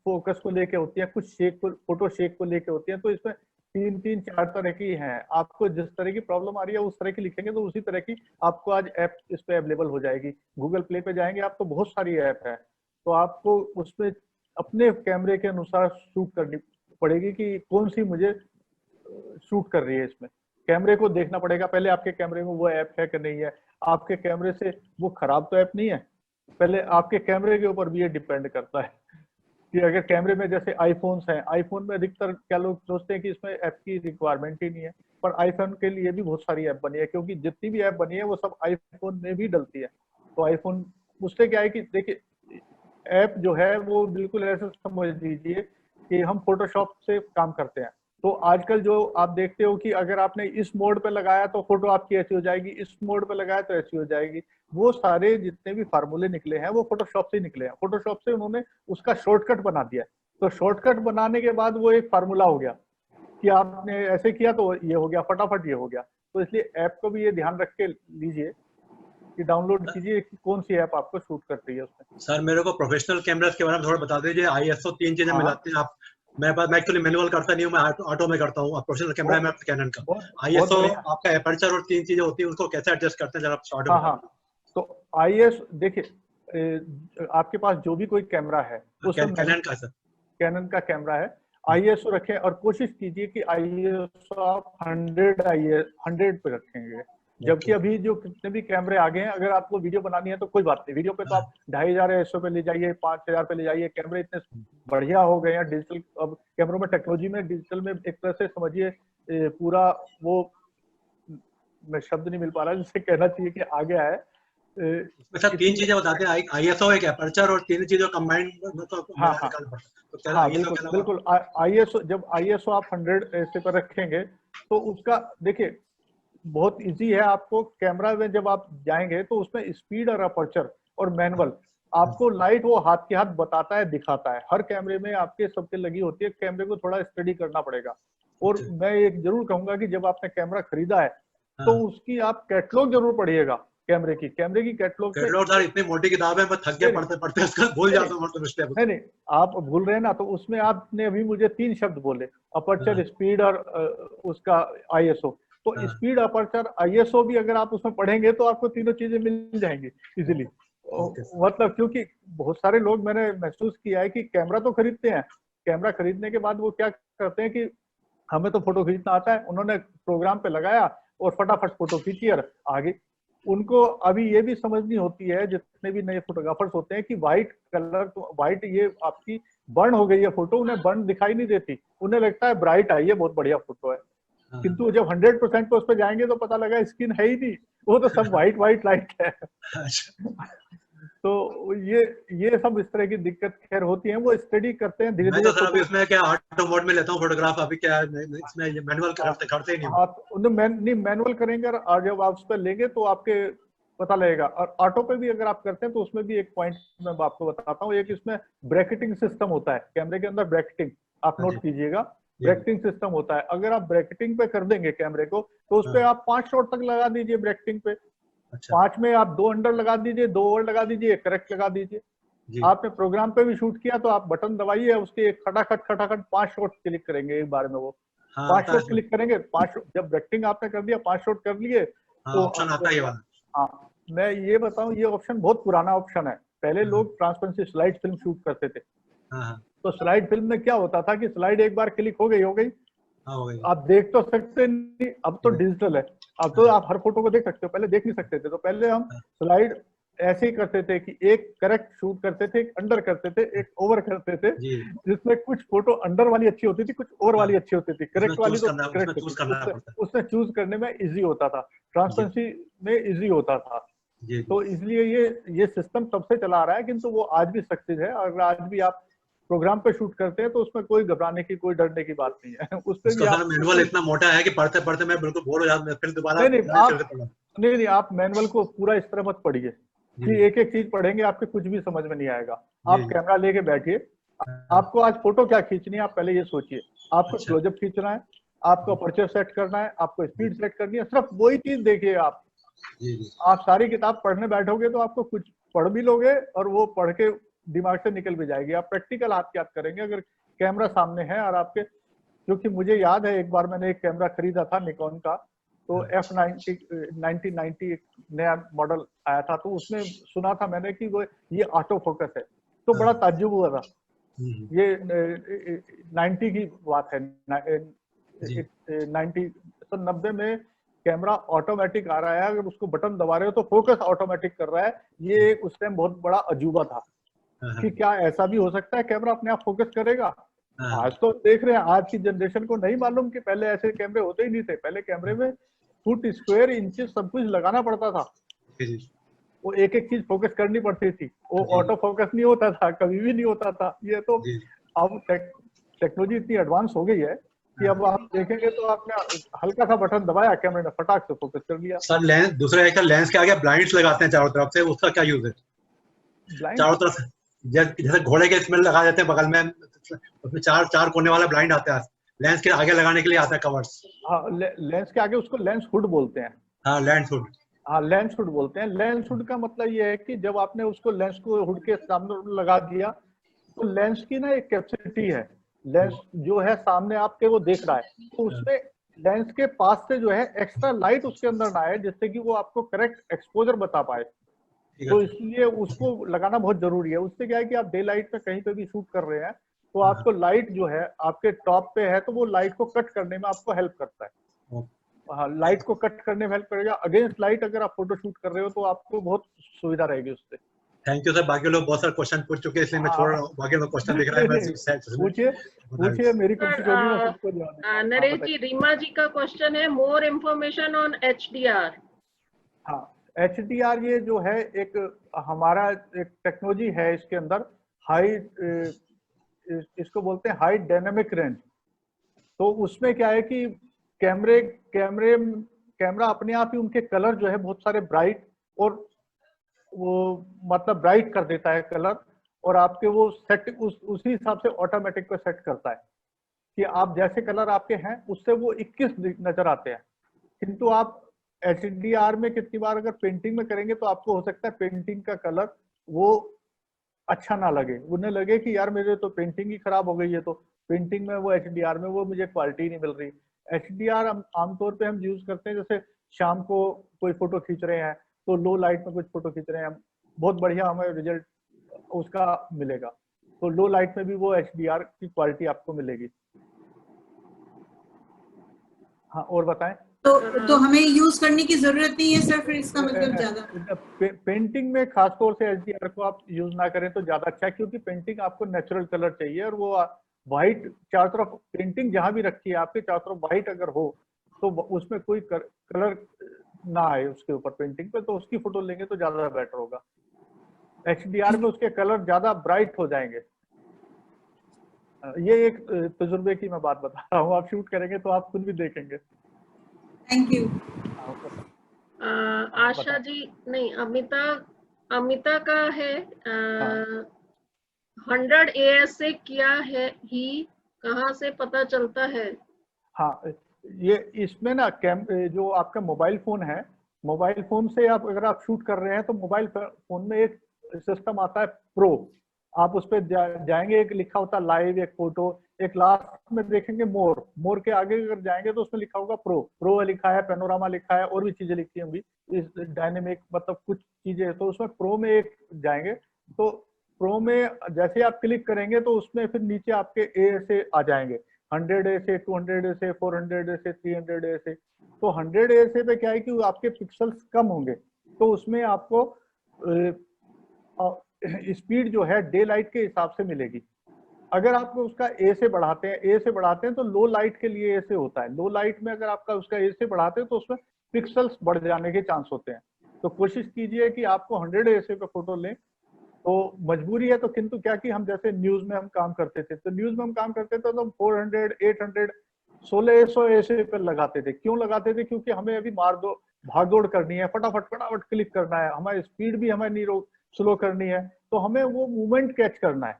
फोकस को लेके होती है, कुछ शेक को, फोटो शेक को लेके होती है। तो इसमें 3-4 तरह की हैं। आपको जिस तरह की प्रॉब्लम आ रही है उस तरह की लिखेंगे तो उसी तरह की आपको आज ऐप इस पे अवेलेबल हो जाएगी। गूगल प्ले पे जाएंगे आप तो बहुत सारी ऐप है, तो आपको उसमें अपने कैमरे के अनुसार शूट करनी पड़ेगी कि कौन सी मुझे शूट कर रही है। इसमें कैमरे को देखना पड़ेगा पहले, आपके कैमरे में वो ऐप है कि नहीं है, आपके कैमरे से वो खराब तो ऐप नहीं है। पहले आपके कैमरे के ऊपर भी ये डिपेंड करता है कि अगर कैमरे में, जैसे आईफोन्स हैं, आईफोन में अधिकतर क्या लोग सोचते हैं कि इसमें ऐप की रिक्वायरमेंट ही नहीं है, पर आईफोन के लिए भी बहुत सारी ऐप बनी है, क्योंकि जितनी भी ऐप बनी है वो सब आईफोन में भी डलती है। तो आईफोन, उससे क्या है कि देखिए ऐप जो है वो बिल्कुल ऐसे समझ लीजिए कि हम फोटोशॉप से काम करते हैं। तो आजकल जो आप देखते हो कि अगर आपने इस मोड पे लगाया तो फोटो आपकी ऐसी हो जाएगी, इस मोड पे लगाया तो ऐसी हो जाएगी, वो सारे जितने भी फार्मूले निकले हैं वो फोटोशॉप से निकले हैं। फोटोशॉप से उन्होंने उसका शॉर्टकट बना दिया। तो शॉर्टकट बनाने के बाद वो एक फार्मूला हो गया कि आपने ऐसे किया तो ये हो गया, फटाफट ये हो गया। तो इसलिए ऐप को भी ये ध्यान रख के लीजिए कि डाउनलोड कीजिए कि कौन सी ऐप आपको शूट करती है उसमें। सर मेरे को प्रोफेशनल कैमरास के बारे में थोड़ा बता दीजिए। ISO 3 चीजें मिलाते हैं आप। मैं एक्चुअली मैनुअल करता नहीं हूँ, मैं ऑटो में करता हूँ। प्रोफेशनल कैमरा है मेरा कैनन का। बहुत ISO बढ़िया। आपका एपर्चर और 3 चीजें होती है, उसको कैसे एडजस्ट करते हैं जरा आप शॉर्ट में हाँ बता हाँ, तो IS देखिए, आपके पास जो भी कोई कैमरा है उसमें कैनन का सर। कैनन का कैमरा है, ISO रखें और कोशिश कीजिए कि ISO आप 100 पे रखेंगे। जबकि अभी जो कितने भी कैमरे आ गए हैं, अगर आपको वीडियो बनानी है तो कोई बात नहीं, वीडियो पे तो आप 2500 ISO पे ले जाइए, 5000 पे ले जाइए। कैमरे इतने बढ़िया हो गए हैं डिजिटल, अब कैमरों में टेक्नोलॉजी में, डिजिटल में एक तरह से समझिए पूरा वो, मैं शब्द नहीं मिल पा रहा जिससे कहना चाहिए कि आ गया है। इसमें सर तीन चीजें बताते हैं, आईएसओ, एक एपर्चर और तीन चीजों कंबाइंड हाँ हाँ निकालना पड़ता है। तो क्या हाँ, ISO बिल्कुल के अलावा बिल्कुल। आईएसओ, जब आईएसओ आप 100 ऐसे पर रखेंगे तो उसका देखिए बहुत इजी है। आपको कैमरा में जब आप जाएंगे तो उसमें स्पीड और अपर्चर और मैनुअल, आपको लाइट वो हाथ के हाथ बताता है, दिखाता है। हर कैमरे में आपके सबके लगी होती है, कैमरे को थोड़ा स्टडी करना पड़ेगा। और अच्छा। मैं एक जरूर कहूंगा कि जब आपने कैमरा खरीदा है तो हाँ, उसकी आप कैटलॉग जरूर पढ़िएगा। कैमरे की कैटलॉग में कैटलॉग सर इतनी मोटी किताब है, मैं थक गया नहीं पढ़ते पढ़ते, उसका भूल नहीं जाता हूँ मतलब स्टेप। नहीं नहीं, आप भूल रहे हैं ना, तो उसमें आपने अभी मुझे 3 शब्द बोले, अपर्चर, हाँ, स्पीड और उसका आईएसओ। तो हाँ, स्पीड, अपर्चर, आईएसओ भी अगर आप उसमें पढ़ेंगे तो आपको तीनों चीजें मिल जाएंगी इजीली। Okay sir. मतलब क्योंकि बहुत सारे लोग मैंने महसूस किया है कि कैमरा तो खरीदते हैं, कैमरा खरीदने के बाद वो क्या करते हैं कि हमें तो फोटो खींचना आता है, उन्होंने प्रोग्राम पे लगाया और फटाफट फोटो खींची और आगे। उनको अभी ये भी समझनी होती है, जितने भी नए फोटोग्राफर्स होते हैं, कि व्हाइट कलर, व्हाइट ये आपकी बर्न हो गई है फोटो, उन्हें बर्न दिखाई नहीं देती, उन्हें लगता है ब्राइट आई है, बहुत बढ़िया फोटो है। हाँ, किंतु जब 100% पे उस पर जाएंगे तो पता लगा स्किन है ही नहीं, वो तो सब व्हाइट व्हाइट लाइट है। अच्छा। तो ये सब इस तरह की दिक्कत खैर होती है, वो स्टडी करते हैं धीरे मैं धीरे तो सर अभी फोटो। उसमें क्या ऑटो मोड में लेता हूँ फोटोग्राफ, अभी क्या है, इसमें मैनुअल हाँ करते ही नहीं हूँ। हाँ, तो उन्हें नहीं मैनुअल करेंगे और जब आप उस पर लेंगे तो आपके पता लगेगा। और ऑटो पे भी अगर आप करते हैं तो उसमें भी एक पॉइंट मैं आपको बताता हूँ। एक इसमें ब्रैकेटिंग सिस्टम होता है कैमरे के अंदर, ब्रैकेटिंग आप हाँ जी, नोट कीजिएगा। जी, ब्रैकेटिंग सिस्टम होता है, अगर आप ब्रैकेटिंग पे कर देंगे कैमरे को तो उस पर हाँ, आप 5 शॉट तक लगा दीजिए ब्रैकेटिंग पे। अच्छा, 5 में आप 2 अंडर लगा दीजिए, 2 ओवर लगा दीजिए, करेक्ट लगा दीजिए। जी, आपने प्रोग्राम पे भी शूट किया तो आप बटन दबाइए, उसके खटाखट खटाखट 5 शॉट क्लिक करेंगे एक बार में। वो हाँ 5 आता है शॉट इसमें, क्लिक करेंगे, 5 जब ब्रैकेटिंग आपने कर दिया, 5 शॉट कर लिए हाँ तो ऑप्शन आता है ये वाला। हाँ, मैं ये बताऊं, ये ऑप्शन बहुत पुराना ऑप्शन है। पहले हाँ, लोग ट्रांसपेरेंसी स्लाइड फिल्म शूट करते थे, हाँ, हाँ, तो स्लाइड फिल्म में क्या होता था कि स्लाइड एक बार क्लिक हो गई, हाँ हो गई। आप देख तो सकते नहीं। अब तो डिजिटल है, अब तो हाँ, आप हर फोटो को देख सकते हो, पहले देख नहीं सकते थे। तो पहले हम हाँ, स्लाइड ऐसे ही करते थे कि एक करेक्ट शूट करते थे, एक अंडर करते थे, एक ओवर करते थे, जी, जिसमें कुछ फोटो अंडर वाली अच्छी होती थी, कुछ ओवर हाँ, वाली अच्छी होती थी। करेक्ट वाली तो उसमें करेक्ट चूज होती थी, करना उससे पड़ता है। उससे चूज करने में इजी होता था, जी, ट्रांसपेरेंसी में इजी होता था। जी, जी, तो इसलिए ये सिस्टम तब से चला आ रहा है, किंतु वो आज भी सक्सेस है। अगर आज भी आप प्रोग्राम पे शूट करते हैं तो उसमें कोई घबराने की, कोई डरने की बात नहीं है। उस पे भी उसका सर आप मैनुअल इतना मोटा है कि पढ़ते पढ़ते मैं बिल्कुल बोर हो जाता, मैं फिर दोबारा नहीं नहीं नए सिरे आप से पढ़ा। नहीं नहीं, आप मैनुअल को पूरा इस तरह मत पढ़िए जी, कि एक एक चीज पढ़ेंगे आपके कुछ भी समझ में नहीं आएगा। जी, आप जी, कैमरा लेके बैठिए, हाँ, आपको आज फोटो क्या खींचनी है आप पहले ये सोचिए। आपको अच्छा, क्लोजअप खींचना है, आपको अपर्चर सेट करना है, आपको जी, स्पीड सेट करनी है, सिर्फ वही चीज देखिए आप। जी, जी, आप सारी किताब पढ़ने बैठोगे तो आपको कुछ पढ़ भी लोगे और वो पढ़ के दिमाग से निकल भी जाएगी। आप प्रैक्टिकल हाथ के हाथ करेंगे अगर कैमरा सामने है और आपके। क्योंकि मुझे याद है एक बार मैंने एक कैमरा खरीदा था निकॉन का, तो हाँ, F90 1990 एक नया मॉडल आया था, तो उसमें सुना था मैंने कि वो ये ऑटो फोकस है, तो बड़ा हाँ, ताज्जुब हुआ था। हम्म, ये 90 की बात है, जी, 90 तो 90 में कैमरा ऑटोमेटिक आ रहा है, अगर उसको बटन दबा रहे हो तो फोकस ऑटोमेटिक कर रहा है। ये उस टाइम बहुत बड़ा अजूबा था हाँ, कि हाँ, क्या ऐसा भी हो सकता है कैमरा अपने आप फोकस करेगा। हाँ, आज तो देख रहे हैं, आज की जनरेशन को नहीं मालूम कि पहले ऐसे कैमरे होते ही नहीं थे। पहले कैमरे में फुट, स्क्वायर, इंचेस सब कुछ लगाना पड़ता था, जी, जी, वो एक एक चीज फोकस करनी पड़ती थी, वो जी, ऑटो फोकस नहीं होता था, कभी भी नहीं होता था। ये तो जी, अब टेक्नोलॉजी इतनी एडवांस हो गई है कि हाँ। अब आप देखेंगे तो आपने हल्का सा बटन दबाया, कैमरे ने फटाक से फोकस कर लिया। सर लेंस, दूसरा एक लेंस के आगे ब्लाइंड्स लगाते हैं चारों तरफ से, उसका क्या यूज है? ब्लाइंड, चारों तरफ जैसे घोड़े के इसमें लगा देते हैं बगल में, उसमें चार चार कोने वाला ब्लाइंड आता है, लेंस के आगे लगाने के लिए आता है कवर्स। हाँ लेंस के आगे उसको लेंस हुड बोलते हैं। हाँ लेंस हुड। हाँ लेंस हुड बोलते हैं। लेंस हुड का मतलब ये है कि जब आपने उसको लेंस को हुड के सामने लगा दिया तो लेंस की ना एक कैपेसिटी है, लेंस जो है सामने आपके वो देख रहा है, तो उसमें लेंस के पास से जो है एक्स्ट्रा लाइट उसके अंदर ना आए, जिससे कि वो आपको करेक्ट एक्सपोजर बता पाए। ठीक तो है। इसलिए उसको लगाना बहुत जरूरी है। उससे क्या है कि आप डे लाइट में कहीं पे भी शूट कर रहे हैं तो हाँ, आपको लाइट जो है आपके टॉप पे है, तो वो लाइट को कट करने में आपको हेल्प करता है। हाँ, लाइट को कट करने में हेल्प करेगा। अगेंस्ट लाइट अगर आप फोटो शूट कर रहे हो तो आपको बहुत सुविधा रहेगी उससे। थैंक यू सर, बाकी लोग बहुत सारे क्वेश्चन पूछ चुके हैं इसलिए मैं छोड़ रहा हाँ, हूँ, बाकी लोग क्वेश्चन दिख रहा है, नहीं मैं नहीं, पूछिए बता पूछिए, मेरी सर कोशिश होगी मैं सबको जवाब दूंगा। हाँ नरेश जी, बताइए। रीमा जी का क्वेश्चन है, मोर इन्फॉर्मेशन ऑन HDR। हाँ, HDR ये जो है एक हमारा एक टेक्नोलॉजी है, इसके अंदर हाई इसको बोलते हैं हाई डायनेमिक रेंज। तो उसमें क्या है कि कैमरा अपने आप ही उनके कलर जो है बहुत सारे ब्राइट और वो मतलब ब्राइट कर देता है कलर, और आपके वो सेट उसी हिसाब से ऑटोमेटिक को सेट करता है कि आप जैसे कलर आपके हैं उससे वो 21 नजर आते हैं। किंतु आप HDR में कितनी बार अगर पेंटिंग में करेंगे तो आपको हो सकता है पेंटिंग का कलर वो अच्छा ना लगे, उन्हें लगे कि यार मेरे तो पेंटिंग ही खराब हो गई है, तो पेंटिंग में वो HDR में वो मुझे क्वालिटी नहीं मिल रही। HDR आमतौर पे हम यूज करते हैं जैसे शाम को कोई फोटो खींच रहे हैं तो लो लाइट में कुछ फोटो खींच रहे हैं, बहुत बढ़िया हमें रिजल्ट उसका मिलेगा, तो लो लाइट में भी वो HDR की क्वालिटी आपको मिलेगी। हाँ और बताएं। तो हमें यूज करने की जरूरत नहीं है सर, फिर इसका मतलब ज्यादा पेंटिंग में खासतौर से HDR को आप यूज ना करें तो ज्यादा अच्छा है, क्योंकि पेंटिंग आपको नेचुरल कलर चाहिए, और वो व्हाइट चारों तरफ पेंटिंग जहां भी रखी है आपके चारों तरफ व्हाइट अगर हो तो उसमें कोई कलर ना आए उसके ऊपर पेंटिंग पे, तो उसकी फोटो लेंगे तो ज्यादा बेटर होगा। HDR में उसके कलर ज्यादा ब्राइट हो जाएंगे। ये एक तजुर्बे की मैं बात बता रहा हूँ, आप शूट करेंगे तो आप खुद भी देखेंगे। Thank you. आशा जी नहीं, अमिता का है 100 ASA क्या है ही कहाँ से पता चलता है? हाँ, ये इसमें ना जो आपका मोबाइल फोन है, मोबाइल फोन से आप अगर आप शूट कर रहे हैं तो मोबाइल फोन में एक सिस्टम आता है प्रो, आप उस पर जाएंगे, एक लिखा होता है लाइव, एक फोटो, एक लास्ट में देखेंगे मोर के आगे अगर जाएंगे तो उसमें लिखा होगा प्रो लिखा है, पैनोरामा लिखा है, और भी चीजें लिखी होंगी इस डायनेमिक मतलब कुछ चीजें, तो उसमें प्रो में एक जाएंगे तो प्रो में जैसे आप क्लिक करेंगे तो उसमें फिर नीचे आपके ASA आ जाएंगे, 100 ASA, 200 ASA, 400 ASA, 300 ASA। तो 100 ASA पे क्या है कि आपके पिक्सल्स कम होंगे, तो उसमें आपको स्पीड जो है डे लाइट के हिसाब से मिलेगी। अगर आप उसका ए से बढ़ाते हैं तो लो लाइट के लिए ऐसे होता है, लो लाइट में अगर आपका उसका ए से बढ़ाते हैं तो उसमें पिक्सल्स बढ़ जाने के चांस होते हैं। तो कोशिश कीजिए कि आपको 100 ASA पे फोटो लें, तो मजबूरी है तो, किंतु क्या कि हम जैसे न्यूज में हम काम करते थे तो हम 400, 800, 1600 ASA पे लगाते थे। क्यों लगाते थे? क्योंकि हमें अभी भागदौड़ करनी है, फटाफट क्लिक करना है, हमारी स्पीड भी हमें नहीं स्लो करनी है, तो हमें वो मूवमेंट कैच करना है।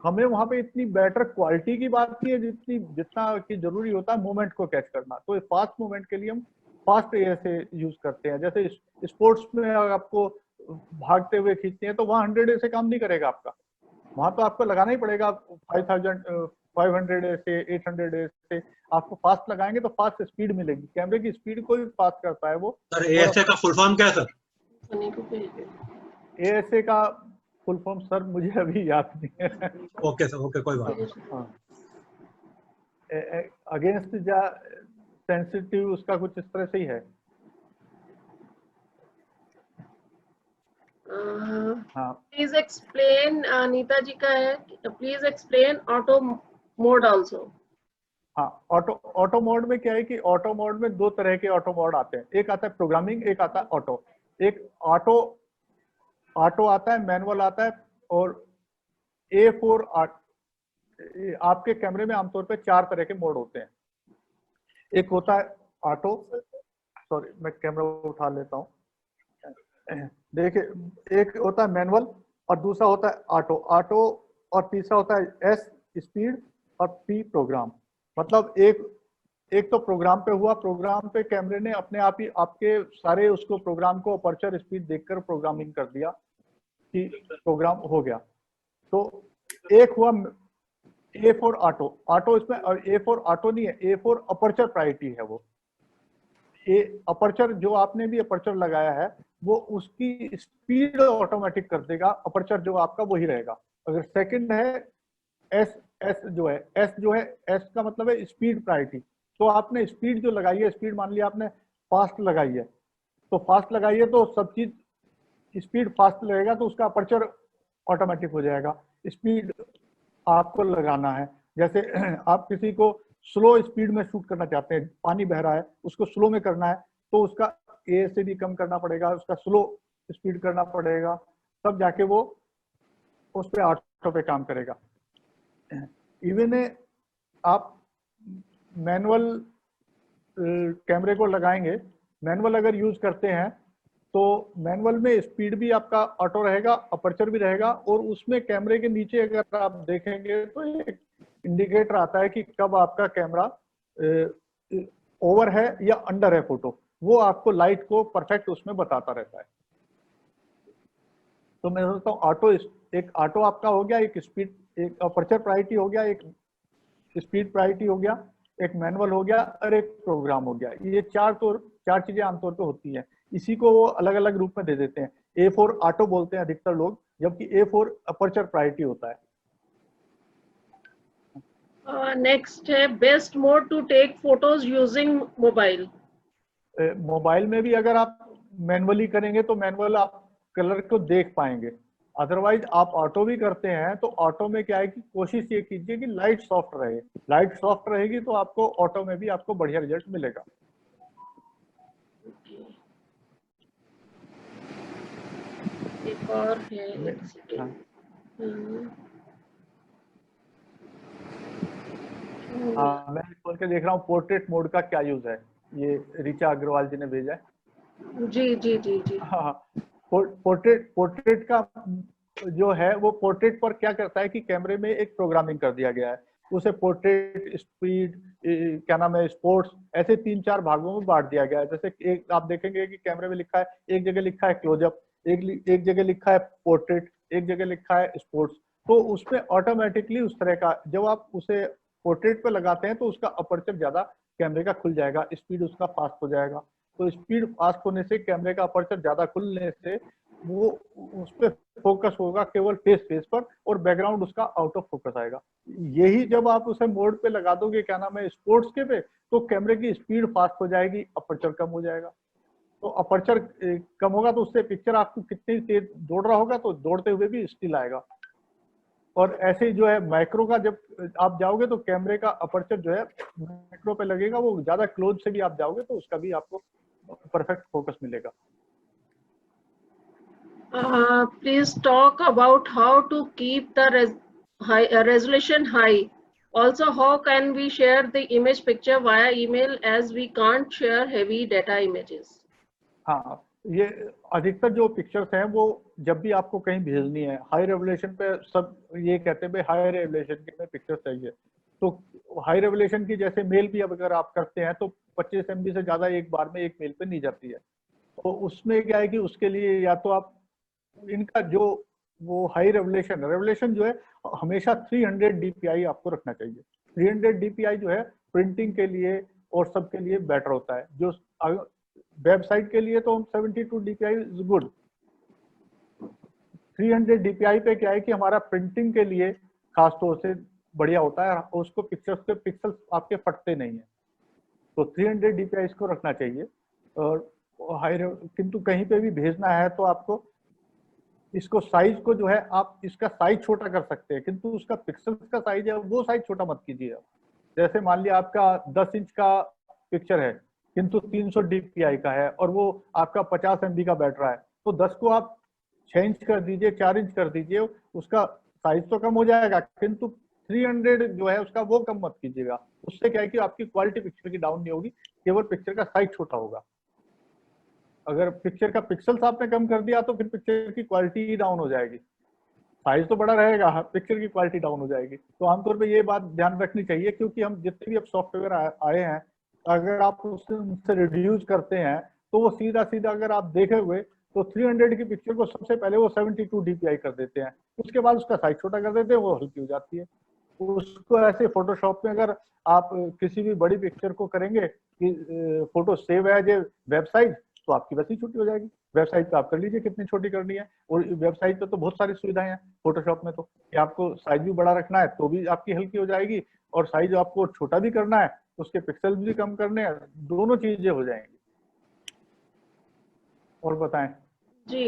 हमें वहां पे इतनी बेटर क्वालिटी की बात की है जितना कि जरूरी होता है मूवमेंट को कैच करना। तो फास्ट मूवमेंट के लिए हम फास्ट ASA यूज करते हैं। जैसे स्पोर्ट्स में आपको भागते हुए खींचते हैं तो वहाँ 100 ASA काम नहीं करेगा आपका, वहां तो आपको लगाना ही पड़ेगा 500 ASA, 800 ASA। आपको फास्ट लगाएंगे तो फास्ट स्पीड मिलेगी, कैमरे की स्पीड को भी फास्ट करता है वो। सर ASA का फुल फॉर्म क्या है सर? ASA का फुल फॉर्म सर मुझे अभी याद नहीं है। ओके सर, ओके, कोई बात नहीं। अगेंस्ट सेंसिटिव उसका कुछ इस तरह से ही है। प्लीज एक्सप्लेन, नीता जी का है, please explain auto mode also. हाँ, ऑटो मोड में क्या है कि ऑटो मोड में दो तरह के ऑटो मोड आते हैं, एक आता है प्रोग्रामिंग, एक आता है ऑटो। एक ऑटो आता है, मैनुअल आता है, और A4 आपके कैमरे में आमतौर पे 4 तरह के मोड होते हैं। एक होता है ऑटो, सॉरी मैं कैमरा उठा लेता हूँ, देखिए, एक होता है मैनुअल और दूसरा होता है ऑटो और तीसरा होता है S स्पीड और P प्रोग्राम। मतलब एक तो प्रोग्राम पे हुआ, प्रोग्राम पे कैमरे ने अपने आप ही आपके सारे उसको प्रोग्राम को अपर्चर स्पीड देखकर प्रोग्रामिंग कर दिया कि प्रोग्राम हो गया। तो एक हुआ A4 ऑटो इसमें, और A4 ऑटो नहीं है, A4 अपर्चर प्रायोरिटी है। वो अपर्चर जो आपने भी अपर्चर लगाया है वो उसकी स्पीड ऑटोमेटिक कर देगा, अपर्चर जो आपका वही रहेगा। अगर सेकंड है एस जो है एस का मतलब है स्पीड प्रायोरिटी। तो आपने स्पीड जो लगाई है, स्पीड मान लिया आपने फास्ट लगाई है, तो फास्ट लगाई है तो सब चीज स्पीड फास्ट लगेगा तो उसका अपर्चर ऑटोमेटिक हो जाएगा। स्पीड आपको लगाना है, जैसे आप किसी को स्लो स्पीड में शूट करना चाहते हैं, पानी बह रहा है उसको स्लो में करना है, तो उसका ए से भी कम करना पड़ेगा, उसका स्लो स्पीड करना पड़ेगा, तब जाके वो उस पर ऑटो पे काम करेगा। इवन आप मैनुअल कैमरे को लगाएंगे, मैनुअल अगर यूज करते हैं तो मैनुअल में स्पीड भी आपका ऑटो रहेगा, अपर्चर भी रहेगा, और उसमें कैमरे के नीचे अगर आप देखेंगे तो एक इंडिकेटर आता है कि कब आपका कैमरा ओवर है या अंडर है फोटो, वो आपको लाइट को परफेक्ट उसमें बताता रहता है। तो मैं सोचता हूँ ऑटो, एक ऑटो आपका हो गया, एक स्पीड, एक अपर्चर प्रायोरिटी हो गया, एक स्पीड प्रायोरिटी हो गया, एक मैनुअल हो गया और एक प्रोग्राम हो गया। ये चार चीजें आमतौर पे होती हैं। इसी को वो अलग अलग रूप में दे देते हैं। A4 ऑटो बोलते हैं अधिकतर लोग, जबकि A4 अपर्चर प्रायोरिटी होता है। नेक्स्ट है best mode to take photos using mobile. Mobile में भी अगर आप मैनुअली करेंगे तो मैनुअल आप कलर को देख पाएंगे, अदरवाइज आप ऑटो भी करते हैं तो ऑटो में क्या है कि कोशिश ये कीजिए कि लाइट सॉफ्ट रहे। लाइट सॉफ्ट रहेगी तो आपको ऑटो में भी आपको बढ़िया रिजल्ट मिलेगा। एक और है, हाँ। मैं खोल के देख रहा हूँ पोर्ट्रेट मोड का क्या यूज है, ये ऋचा अग्रवाल जी ने भेजा है। जी जी जी जी। हाँ, पोर्ट्रेट का जो है वो पोर्ट्रेट पर क्या करता है कि कैमरे में एक प्रोग्रामिंग कर दिया गया है, उसे पोर्ट्रेट, स्पीड, क्या नाम है, स्पोर्ट्स, ऐसे 3-4 भागों में बांट दिया गया है। जैसे एक आप देखेंगे कि कैमरे में लिखा है, एक जगह लिखा है क्लोजअप, एक जगह लिखा है पोर्ट्रेट, एक जगह लिखा है स्पोर्ट्स। तो उसमें ऑटोमेटिकली उस तरह का जब आप उसे पोर्ट्रेट पे लगाते हैं तो उसका अपर्चर ज्यादा कैमरे का खुल जाएगा, स्पीड उसका फास्ट हो जाएगा। तो स्पीड फास्ट होने से कैमरे का अपर्चर ज्यादा खुलने से वो उस पर फोकस होगा केवल फेस पर, और बैकग्राउंड उसका आउट ऑफ फोकस आएगा। यही जब आप उसे मोड पे लगा दोगे, क्या नाम है, स्पोर्ट्स के पे, तो कैमरे की स्पीड फास्ट हो जाएगी, अपर्चर कम हो जाएगा। तो अपर्चर कम होगा तो उससे पिक्चर आपको कितनी तेज दौड़ रहा होगा तो दौड़ते हुए भी स्टिल आएगा। और ऐसे ही जो है मैक्रो का, जब आप जाओगे तो कैमरे का अपर्चर जो है मैक्रो पे लगेगा, वो ज्यादा क्लोज से भी आप जाओगे तो उसका भी आपको परफेक्ट फोकस मिलेगा। Please talk about how to keep the resolution high. Also, how can we share the image picture via email as we can't share heavy data images? हाँ, ये अधिकतर जो पिक्चर्स हैं वो जब भी आपको कहीं भेजनी है, हाई रेवोल्यूशन पे सब ये कहते हैं हाई रेवोल्यूशन की में पिक्चर चाहिए। तो हाई रेवोल्यूशन की जैसे मेल भी अगर आप करते हैं तो 25 MB से ज्यादा एक बार में एक मेल पे नहीं जाती है। तो उसमें क्या है कि उसके लिए या तो आप इनका जो वो हाई रेवोल्यूशन जो है हमेशा 300 DPI आपको रखना चाहिए। 300 DPI जो है प्रिंटिंग के लिए और सब के लिए बेटर होता है। जो वेबसाइट के लिए तो 72 DPI इज गुड। 300 DPI पे क्या है कि हमारा प्रिंटिंग के लिए खास तौर से बढ़िया होता है, उसको पिक्सल्स आपके फटते नहीं है। तो 300 DPI इसको रखना चाहिए। और हाई, किंतु कहीं पे भी भेजना है तो आपको इसको साइज को जो है आप इसका साइज छोटा कर सकते हैं, किंतु उसका पिक्सल्स का साइज है वो साइज छोटा मत कीजिए। जैसे मान लिया आपका 10 इंच का पिक्चर है किंतु 300 DPI का है और वो आपका 50 MB का बैटरी है, तो 10 को आप 6 इंच कर दीजिए, 4 इंच कर दीजिए, उसका साइज तो कम हो जाएगा, किंतु 300 जो है उसका वो कम मत कीजिएगा। उससे क्या है कि आपकी क्वालिटी पिक्चर की डाउन नहीं होगी, केवल पिक्चर का साइज छोटा होगा। अगर पिक्चर का पिक्सल्स आपने कम कर दिया तो फिर पिक्चर की क्वालिटी ही डाउन हो जाएगी। साइज तो बड़ा रहेगा, पिक्चर की क्वालिटी डाउन हो जाएगी। तो आमतौर पे ये बात ध्यान रखनी चाहिए, क्योंकि हम जितने भी अब सॉफ्टवेयर आए हैं, अगर आप उनसे रिड्यूस करते हैं तो वो सीधा अगर आप देखे हुए तो 300 की पिक्चर को सबसे पहले वो 72 DPI कर देते हैं, उसके बाद उसका साइज छोटा कर देते हैं, वो हल्की हो जाती है। उसको ऐसे फोटोशॉप में अगर आप किसी भी बड़ी पिक्चर को करेंगे कि photo save as a website, तो आपकी बस ही छोटी हो जाएगी। वेबसाइट पे आप कर लीजिए कितनी छोटी करनी है, और वेबसाइट पे तो बहुत सारी सुविधाएं हैं। फोटोशॉप में तो कि आपको साइज भी बड़ा रखना है तो भी आपकी हल्की हो जाएगी, और साइज आपको छोटा भी करना है उसके पिक्सल भी कम करने हैं, दोनों चीजें हो जाएंगी। और बताएं जी,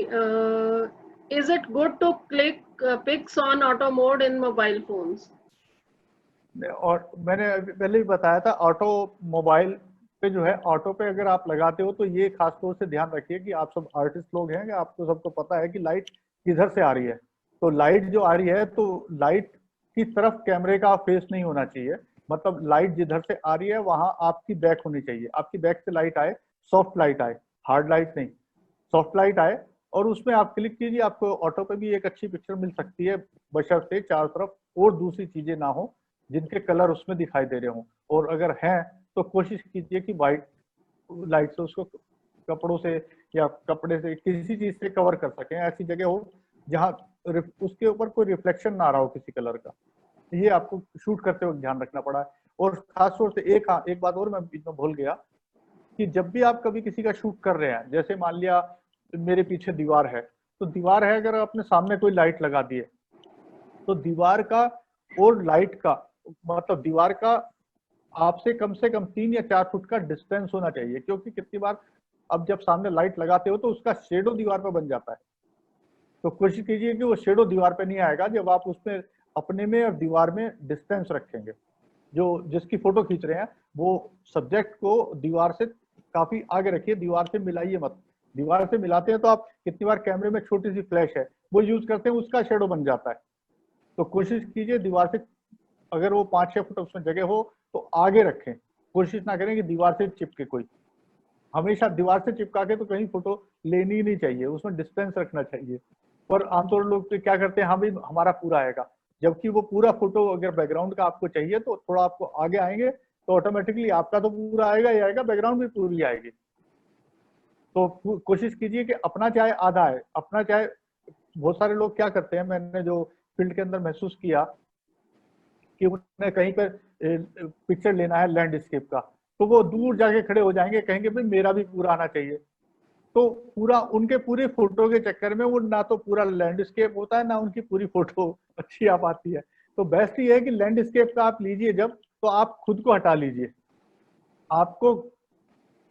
is it good to click pics on auto mode in mobile phones? और मैंने पहले भी बताया था, ऑटो मोबाइल पे जो है ऑटो पे अगर आप लगाते हो तो ये खास तौर से ध्यान रखिए कि आप सब आर्टिस्ट लोग हैं, आपको सबको पता है कि लाइट किधर से आ रही है। तो लाइट जो आ रही है तो लाइट की तरफ कैमरे का फेस नहीं होना चाहिए, मतलब लाइट जिधर से आ रही है वहां आपकी बैक होनी चाहिए। आपकी बैक से लाइट आए, सॉफ्ट लाइट आए, हार्ड लाइट नहीं, सॉफ्ट लाइट आए, और उसमें आप क्लिक कीजिए, आपको ऑटो पे भी एक अच्छी पिक्चर मिल सकती है, बशर्ते चारों तरफ और दूसरी चीजें ना हो जिनके कलर उसमें दिखाई दे रहे हों। और अगर हैं तो कोशिश कीजिए कि वाइट लाइट से उसको कपड़ों से या कपड़े से किसी चीज से कवर कर सकें, ऐसी जगह हो जहां उसके ऊपर कोई रिफ्लेक्शन ना आ रहा हो किसी कलर का। ये आपको शूट करते वक्त ध्यान रखना पड़ा है। और खास तौर से एक बात और मैं बीच में भूल गया कि जब भी आप कभी किसी का शूट कर रहे हैं, जैसे मान लिया मेरे पीछे दीवार है, तो दीवार है, अगर आपने सामने कोई लाइट लगा दी है तो दीवार का और लाइट का मतलब दीवार का आपसे कम से कम 3 या 4 फुट का डिस्टेंस होना चाहिए, क्योंकि कितनी बार अब जब सामने लाइट लगाते हो तो उसका शेडो दीवार पर बन जाता है। तो कोशिश कीजिए कि वो शेडो दीवार पे नहीं आएगा जब आप उसमें अपने में और दीवार में डिस्टेंस रखेंगे। जो जिसकी फोटो खींच रहे हैं वो सब्जेक्ट को दीवार से काफी आगे रखिए, दीवार से मिलाइए मत। दीवार से मिलाते हैं तो आप कितनी बार कैमरे में छोटी सी फ्लैश है वो यूज करते हैं, उसका शेडो बन जाता है। तो कोशिश कीजिए दीवार से अगर वो 5-6 फुट उसमें जगह हो तो आगे रखें, कोशिश ना करें कि दीवार से चिपके। कोई हमेशा दीवार से चिपका के तो कहीं फोटो लेनी ही नहीं चाहिए, उसमें डिस्टेंस रखना चाहिए। पर आमतौर लोग तो क्या करते हैं, हाँ भाई हमारा पूरा आएगा, जबकि वो पूरा फोटो अगर बैकग्राउंड का आपको चाहिए तो थोड़ा आपको आगे आएंगे तो ऑटोमेटिकली आपका तो पूरा आएगा ही आएगा, बैकग्राउंड भी पूरी आएगी। तो कोशिश कीजिए कि अपना चाहे आधा है, अपना चाहे, बहुत सारे लोग क्या करते हैं, मैंने जो फील्ड के अंदर महसूस किया कि उन्हें कहीं पर पिक्चर लेना है लैंडस्केप का, तो वो दूर जाके खड़े हो जाएंगे, कहेंगे भाई मेरा भी पूरा आना चाहिए। तो पूरा उनके पूरे फोटो के चक्कर में वो ना तो पूरा लैंडस्केप होता है ना उनकी पूरी फोटो अच्छी आ पाती है। तो बेस्ट ये है कि लैंडस्केप का आप लीजिए जब, तो आप खुद को हटा लीजिए। आपको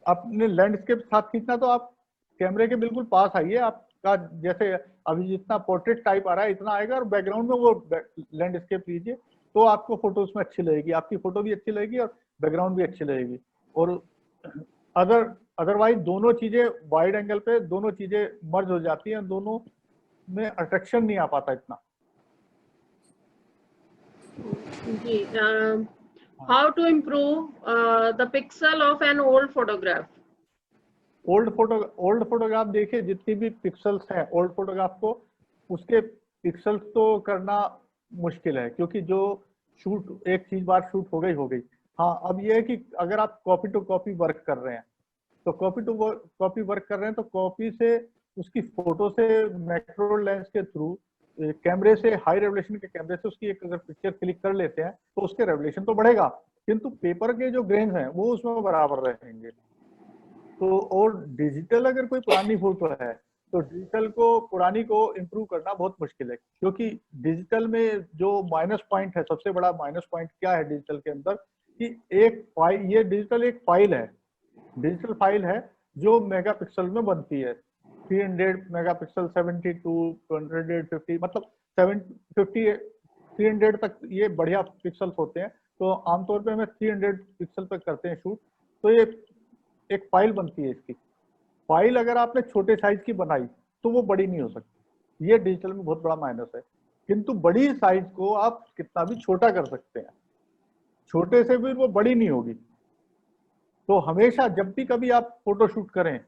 अपने लैंडस्केप साथ खींचना तो आप कैमरे के बिल्कुल पास आइए, आपका जैसे अभी जितना पोर्ट्रेट टाइप आ रहा है इतना आएगा, और बैकग्राउंड में वो लैंडस्केप लीजिए तो आपको फोटो उसमें अच्छी लगेगी, आपकी फोटो भी अच्छी लगेगी और बैकग्राउंड भी अच्छी लगेगी। और अदरवाइज दोनों चीजें वाइड एंगल पे दोनों चीजें मर्ज हो जाती हैं, दोनों में अट्रैक्शन नहीं आ पाता इतना। जी, how to improve the pixel of an old photograph? Old photograph देखिए, जितनी भी पिक्सल्स हैं ओल्ड फोटोग्राफ को, उसके पिक्सल्स तो करना मुश्किल है, क्योंकि जो शूट एक चीज बार शूट हो गई। हाँ, अब ये है कि अगर आप कॉपी टू कॉपी वर्क कर रहे हैं तो कॉपी टू कॉपी वर्क कर रहे हैं तो कॉपी से उसकी फोटो से मैक्रो लेंस के थ्रू कैमरे से, हाई रेवोल्यूशन के कैमरे से उसकी एक अगर पिक्चर क्लिक कर लेते हैं तो उसके रेवोल्यूशन तो बढ़ेगा, किंतु पेपर के जो ग्रेन्स हैं वो उसमें बराबर रहेंगे। तो और डिजिटल अगर कोई पुरानी फोटो है तो डिजिटल को पुरानी को इम्प्रूव करना बहुत मुश्किल है, क्योंकि डिजिटल में जो माइनस पॉइंट है, सबसे बड़ा माइनस पॉइंट क्या है डिजिटल के अंदर, कि एक फाइल, ये डिजिटल एक फाइल है, डिजिटल फाइल है जो मेगापिक्सल में बनती है। 300 मेगापिक्सल, 72, 250, मतलब 750, 300 तक ये बढ़िया पिक्सल्स होते हैं। तो आमतौर पे हमें 300 पिक्सल तक करते हैं शूट। तो ये एक फाइल बनती है, इसकी फाइल अगर आपने छोटे साइज की बनाई तो वो बड़ी नहीं हो सकती, ये डिजिटल में बहुत बड़ा माइनस है। किंतु बड़ी साइज को आप कितना भी छोटा कर सकते हैं, छोटे से भी वो बड़ी नहीं होगी। तो हमेशा जब भी कभी आप फोटो शूट करें,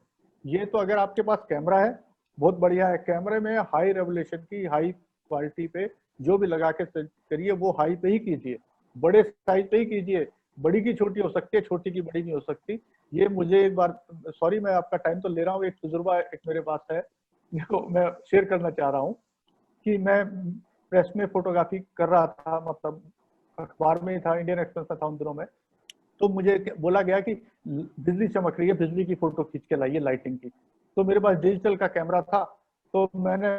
ये तो अगर आपके पास कैमरा है बहुत बढ़िया है, कैमरे में हाई रेवोल्यूशन की, हाई क्वालिटी पे जो भी लगा के करिए वो हाई पे ही कीजिए, बड़े साइज पे ही कीजिए। बड़ी की छोटी हो सकती है, छोटी की बड़ी नहीं हो सकती। ये मुझे एक बार, सॉरी मैं आपका टाइम तो ले रहा हूँ, एक तजुर्बा एक मेरे पास है जो मैं शेयर करना चाह रहा हूँ कि मैं प्रेस में फोटोग्राफी कर रहा था, मतलब अखबार में ही था, इंडियन एक्सप्रेस में था उन दिनों में। तो मुझे बोला गया कि बिजली चमक रही है, बिजली की फोटो खींच के लाइए, लाइटिंग की। तो मेरे पास डिजिटल का कैमरा था, तो मैंने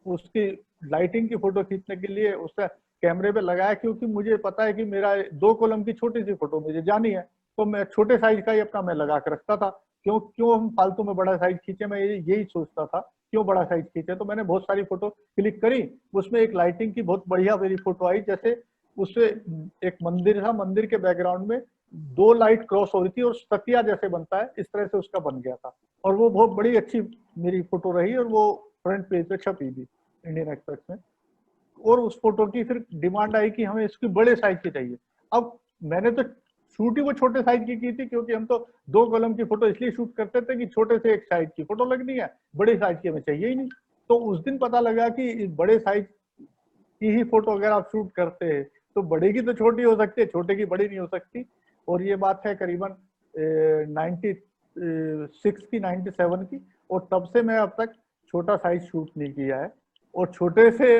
उसकी लाइटिंग की फोटो खींचने के लिए उसका कैमरे पे लगाया, क्योंकि मुझे पता है कि मेरा 2 कॉलम की छोटी सी फोटो मुझे जानी है, तो मैं छोटे साइज का ही अपना मैं लगा कर रखता था। क्यों हम फालतू में बड़ा साइज खींचे, मैं यही सोचता था क्यों बड़ा साइज खींचे। तो मैंने बहुत सारी फोटो क्लिक करी, उसमें एक लाइटिंग की बहुत बढ़िया मेरी फोटो आई, जैसे उससे एक मंदिर था, मंदिर के बैकग्राउंड में 2 लाइट क्रॉस हो रही थी और सतिया जैसे बनता है इस तरह से उसका बन गया था, और वो बहुत बड़ी अच्छी मेरी फोटो रही और वो फ्रंट पेज पे छपी थी इंडियन एक्सप्रेस में। और उस फोटो की फिर डिमांड आई कि हमें इसकी बड़े साइज की चाहिए। अब मैंने तो शूट ही वो छोटे साइज की थी, क्योंकि हम तो 2 कॉलम की फोटो इसलिए शूट करते थे कि छोटे से एक साइज की फोटो लगनी है, बड़े साइज की हमें चाहिए ही नहीं। तो उस दिन पता लगा कि इस बड़े साइज की ही फोटो अगर आप शूट करते हैं तो बड़े की तो छोटी हो सकती है, छोटे की बड़ी नहीं हो सकती। और ये बात है करीबन 96 की 97 की, और तब से मैं अब तक छोटा साइज शूट नहीं किया है। और छोटे से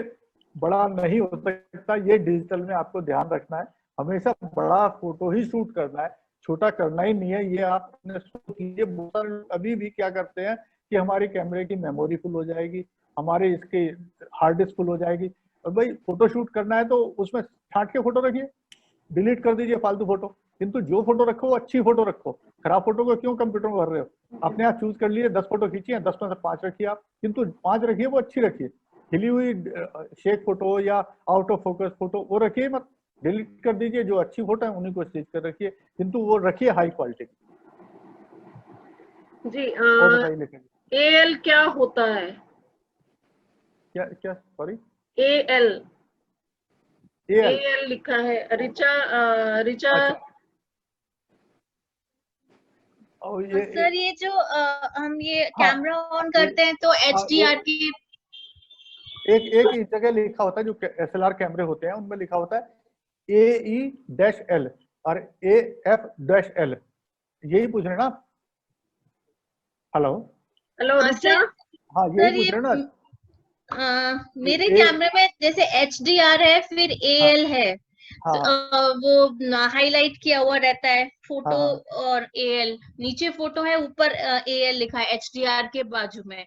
बड़ा नहीं हो सकता, ये डिजिटल में आपको ध्यान रखना है, हमेशा बड़ा फोटो ही शूट करना है, छोटा करना ही नहीं है। ये आप अपने सोच लीजिए, बहुत सारे लोग अभी भी क्या करते हैं कि हमारे कैमरे की मेमोरी फुल हो जाएगी, हमारे इसके हार्ड डिस्क फुल हो जाएगी, और भाई फोटो शूट करना है तो उसमें छांट के फोटो रखिए, डिलीट कर दीजिए फालतू फोटो, किंतु जो फोटो रखो वो अच्छी फोटो रखो। खराब फोटो को क्यों कंप्यूटर में भर रहे हो? अपने आप चूज कर लिए 10 फोटो खींची है, 10 में से 5 रखिए आप, किंतु 5 रखिए वो अच्छी रखिए। हिली हुई शेक फोटो या आउट ऑफ फोकस फोटो वो रखिए मत, डिलीट कर दीजिए। जो अच्छी फोटो है उन्हीं को स्टिच कर रखिए, किंतु वो रखिए हाई क्वालिटी। जी और बताइए लेकिन AL क्या होता है? क्या क्या सॉरी AL AL AL लिखा है। ऋचा ऋचा अच्छा, और ये सर ये जो हम ये हाँ, कैमरा ऑन करते हैं तो HDR की एक इस जगह लिखा होता है, जो SLR कैमरे होते हैं उनमें लिखा होता है AE-L और AF-L, यही पूछ रहे ना आप? हेलो हेलो हाँ ऋचा, हाँ सर यही पूछ ये रहे हो ना? मेरे ए- कैमरे में जैसे HDR है फिर हाँ AL है, हाँ तो, वो हाईलाइट किया हुआ रहता है फोटो हाँ और AL, नीचे फोटो है ऊपर AL लिखा है HDR के बाजू में,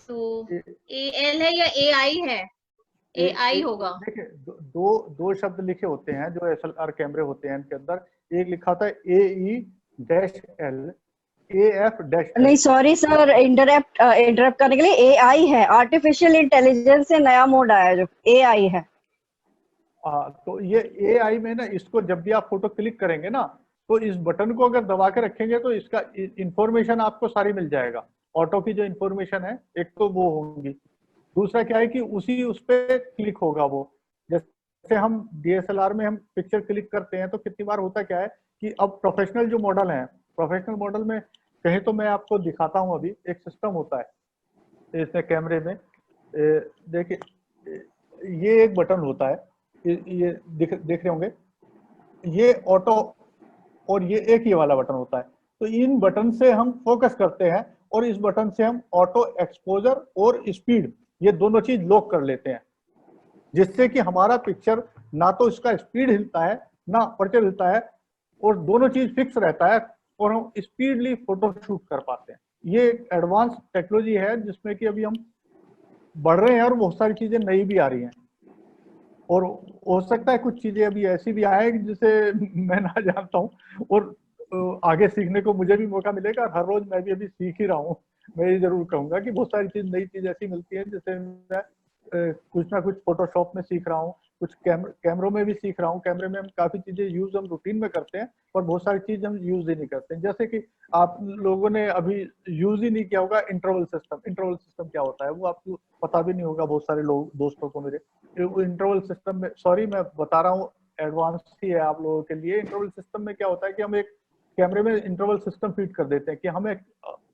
तो AL है या AI है? AI होगा। देखिए दो शब्द लिखे होते हैं जो SLR कैमरे होते हैं इनके अंदर, एक लिखा होता है AE-L, AF-L। नहीं सॉरी सर, इंटरप्ट करने के लिए AI है, आर्टिफिशियल इंटेलिजेंस से नया मोड आया जो AI है। तो ये AI में ना, इसको जब भी आप फोटो क्लिक करेंगे ना, तो इस बटन को अगर दबा के रखेंगे तो इसका इंफॉर्मेशन आपको सारी मिल जाएगा। ऑटो की जो इंफॉर्मेशन है एक तो वो होगी, दूसरा क्या है कि उसी उस पे क्लिक होगा वो। जैसे हम DSLR में हम पिक्चर क्लिक करते हैं तो कितनी बार होता क्या है कि अब प्रोफेशनल जो मॉडल है, प्रोफेशनल मॉडल में कहीं तो मैं आपको दिखाता हूँ, अभी एक सिस्टम होता है इसमें कैमरे में, देखिए ये एक बटन होता है, ये देख रहे होंगे, ये ऑटो, और ये एक ही वाला बटन होता है। तो इन बटन से हम फोकस करते हैं और इस बटन से हम ऑटो एक्सपोजर और स्पीड, ये दोनों चीज लॉक कर लेते हैं, जिससे कि हमारा पिक्चर ना तो इसका स्पीड हिलता है ना अपर्चर हिलता है, और दोनों चीज फिक्स रहता है और हम स्पीडली फोटो शूट कर पाते हैं। ये एक एडवांस टेक्नोलॉजी है जिसमें कि अभी हम बढ़ रहे हैं और बहुत सारी चीजें नई भी आ रही हैं, और हो सकता है कुछ चीजें अभी ऐसी भी आए जिसे मैं ना जानता हूँ, और आगे सीखने को मुझे भी मौका मिलेगा। हर रोज मैं भी अभी सीख ही रहा हूँ। मैं ये जरूर कहूंगा कि बहुत सारी चीज नई चीज ऐसी मिलती है जैसे मैं कुछ ना कुछ फोटोशॉप में सीख रहा हूँ, कुछ कैमरों में भी सीख रहा हूँ। कैमरे में हम काफी चीजें यूज हम रूटीन में करते हैं और बहुत सारी चीज हम यूज ही नहीं करते हैं। जैसे कि आप लोगों ने अभी यूज ही नहीं किया होगा इंटरवल सिस्टम। इंटरवल सिस्टम क्या होता है वो आपको पता भी नहीं होगा, बहुत सारे लोग दोस्तों को मेरे। इंटरवल सिस्टम में, सॉरी मैं बता रहा हूँ, एडवांस ही है आप लोगों के लिए। इंटरवल सिस्टम में क्या होता है कि हम एक कैमरे में इंटरवल सिस्टम फीड कर देते हैं कि हमें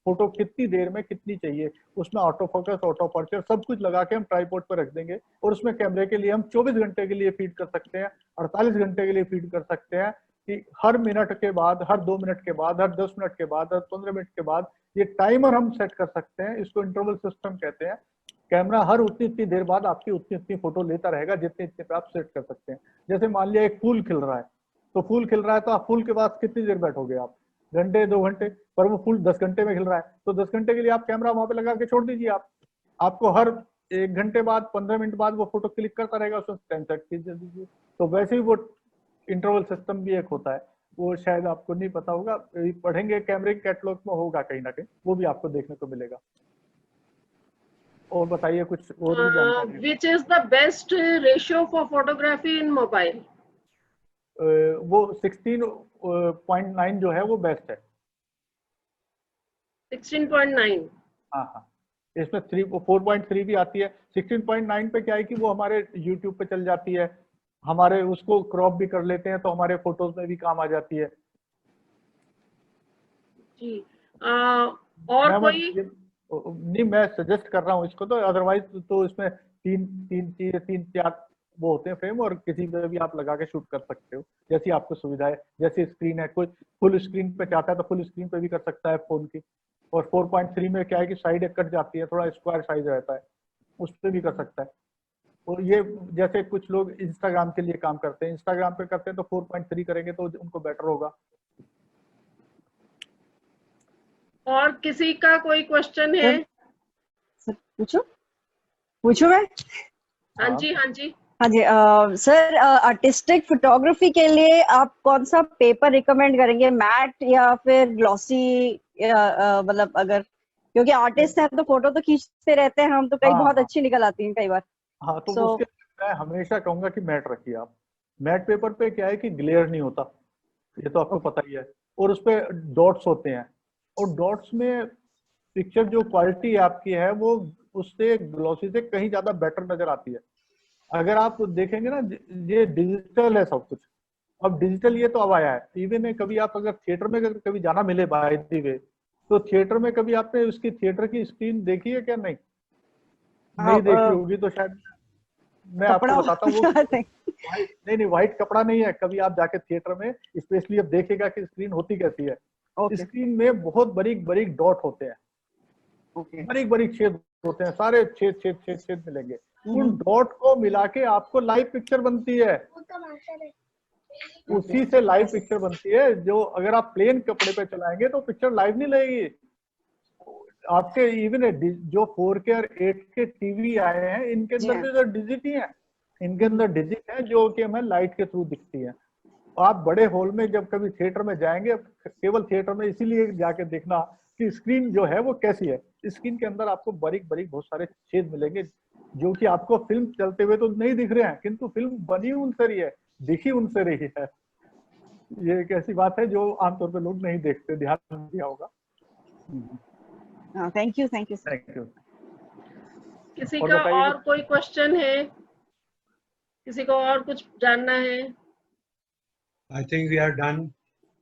फोटो कितनी देर में कितनी चाहिए, उसमें ऑटो फोकस, ऑटो अपर्चर सब कुछ लगा के हम ट्राइपॉड पर रख देंगे, और उसमें कैमरे के लिए हम 24 घंटे के लिए फीड कर सकते हैं, 48 घंटे के लिए फीड कर सकते हैं, कि हर मिनट के बाद, हर 2 मिनट के बाद, हर 10 मिनट के बाद, हर 15 मिनट के बाद ये टाइमर हम सेट कर सकते हैं। इसको इंटरवल सिस्टम कहते हैं। कैमरा हर उतनी देर बाद आपकी उतनी फोटो लेता रहेगा जितने पे आप सेट कर सकते हैं। जैसे मान लिया एक फूल खिल रहा है, तो फूल खिल रहा है तो आप फूल के पास कितनी देर बैठोगे आप? घंटे 2 घंटे, पर वो फूल 10 घंटे में खिल रहा है तो 10 घंटे के लिए आप कैमरा वहां पे लगा के छोड़ दीजिए। आपको हर 1 घंटे बाद, 15 मिनट बाद वो फोटो क्लिक करता रहेगा, उसमें 10 सेट कीजिए दीजिए। तो वैसे ही वो इंटरवल सिस्टम भी एक होता है, वो शायद आपको नहीं पता होगा, पढ़ेंगे कैमरे के कैटलॉग में होगा कहीं ना कहीं, वो भी आपको देखने को मिलेगा। और बताइए कुछ और भी जानकारी। which is the best ratio for photography in mobile? वो 16.9 जो है वो बेस्ट है। 16.9। हाँ हाँ, इसमें 4.3 भी आती है। 16.9 पे क्या है कि वो हमारे YouTube पे चल जाती है, हमारे उसको क्रॉप भी कर लेते हैं तो हमारे फोटोज में भी काम आ जाती है। जी। और कोई? नहीं, मैं सजेस्ट कर रहा हूँ इसको, तो अदरवाइज तो इसमें तीन चार वो होते हैं फ्रेम, और किसी पे भी आप लगा के शूट कर सकते हो जैसी आपको सुविधा है। जैसे स्क्रीन है, कोई फुल स्क्रीन पे चाहता है तो फुल स्क्रीन पे भी कर सकता है फोन की। और 4.3 में क्या है कि साइड एक कट जाती है, थोड़ा स्क्वायर साइज रहता है, उस पर भी कर सकता है। और ये जैसे कुछ लोग इंस्टाग्राम के लिए काम करते हैं, इंस्टाग्राम पे करते हैं तो 4.3 करेंगे तो उनको बेटर होगा। और किसी का कोई क्वेश्चन है? पूछो मैं। हाँ जी, हाँ जी। हाँ जी, सर आर्टिस्टिक फोटोग्राफी के लिए आप कौन सा पेपर रिकमेंड करेंगे, मैट या फिर ग्लॉसी, या मतलब अगर, क्योंकि आर्टिस्ट हैं तो फोटो तो खींचते रहते हैं हम, तो कई बहुत अच्छी निकल आती हैं कई बार। हाँ, तो उसके मैं हमेशा कहूंगा कि मैट रखिए आप। मैट पेपर पे क्या है कि ग्लेयर नहीं होता, ये तो आपको पता ही है, और उस पे डॉट्स होते हैं, और डॉट्स में पिक्चर जो क्वालिटी आपकी है वो उससे ग्लॉसी से कहीं ज्यादा बेटर नजर आती है। अगर आप देखेंगे ना, ये डिजिटल है सब कुछ, अब डिजिटल ये तो अब आया है। इवन कभी आप अगर थिएटर में कभी जाना मिले बाय द वे, तो थिएटर में कभी आपने उसकी थिएटर की स्क्रीन देखी है क्या? नहीं, नहीं देखी होगी तो शायद मैं आपको बताता हूँ। वो नहीं, व्हाइट कपड़ा नहीं है। कभी आप जाके थिएटर में स्पेशली अब देखेगा कि स्क्रीन होती कैसी है। स्क्रीन में बहुत बारीक बारीक डॉट होते हैं, बारीक बारीक छेद होते हैं, सारे छेद छेद छेद छेद मिलेंगे। उन डॉट को मिला के आपको लाइव पिक्चर बनती है, उसी से लाइव पिक्चर बनती है। जो अगर आप प्लेन कपड़े पे चलाएंगे तो पिक्चर लाइव नहीं लगेगी आपके। इवन जो 4K और 8K टीवी आए हैं, इनके अंदर भी तो डिजिट ही है, इनके अंदर डिजिट है जो कि हमें लाइट के थ्रू दिखती है। आप बड़े हॉल में जब कभी थिएटर में जाएंगे, केवल थिएटर में इसीलिए जाके देखना कि स्क्रीन जो है वो कैसी है। स्क्रीन के अंदर आपको बारीक बारीक बहुत सारे छेद मिलेंगे, जो कि आपको फिल्म चलते हुए तो नहीं दिख रहे हैं, किंतु फिल्म बनी उनसे रही है, दिखी उनसे रही है। ये एक ऐसी बात है जो आमतौर पर लोग नहीं देखते, ध्यान नहीं दिया होगा। Thank you, thank you, thank you. किसी का और कोई क्वेश्चन है? किसी को और कुछ जानना है? I think we are done.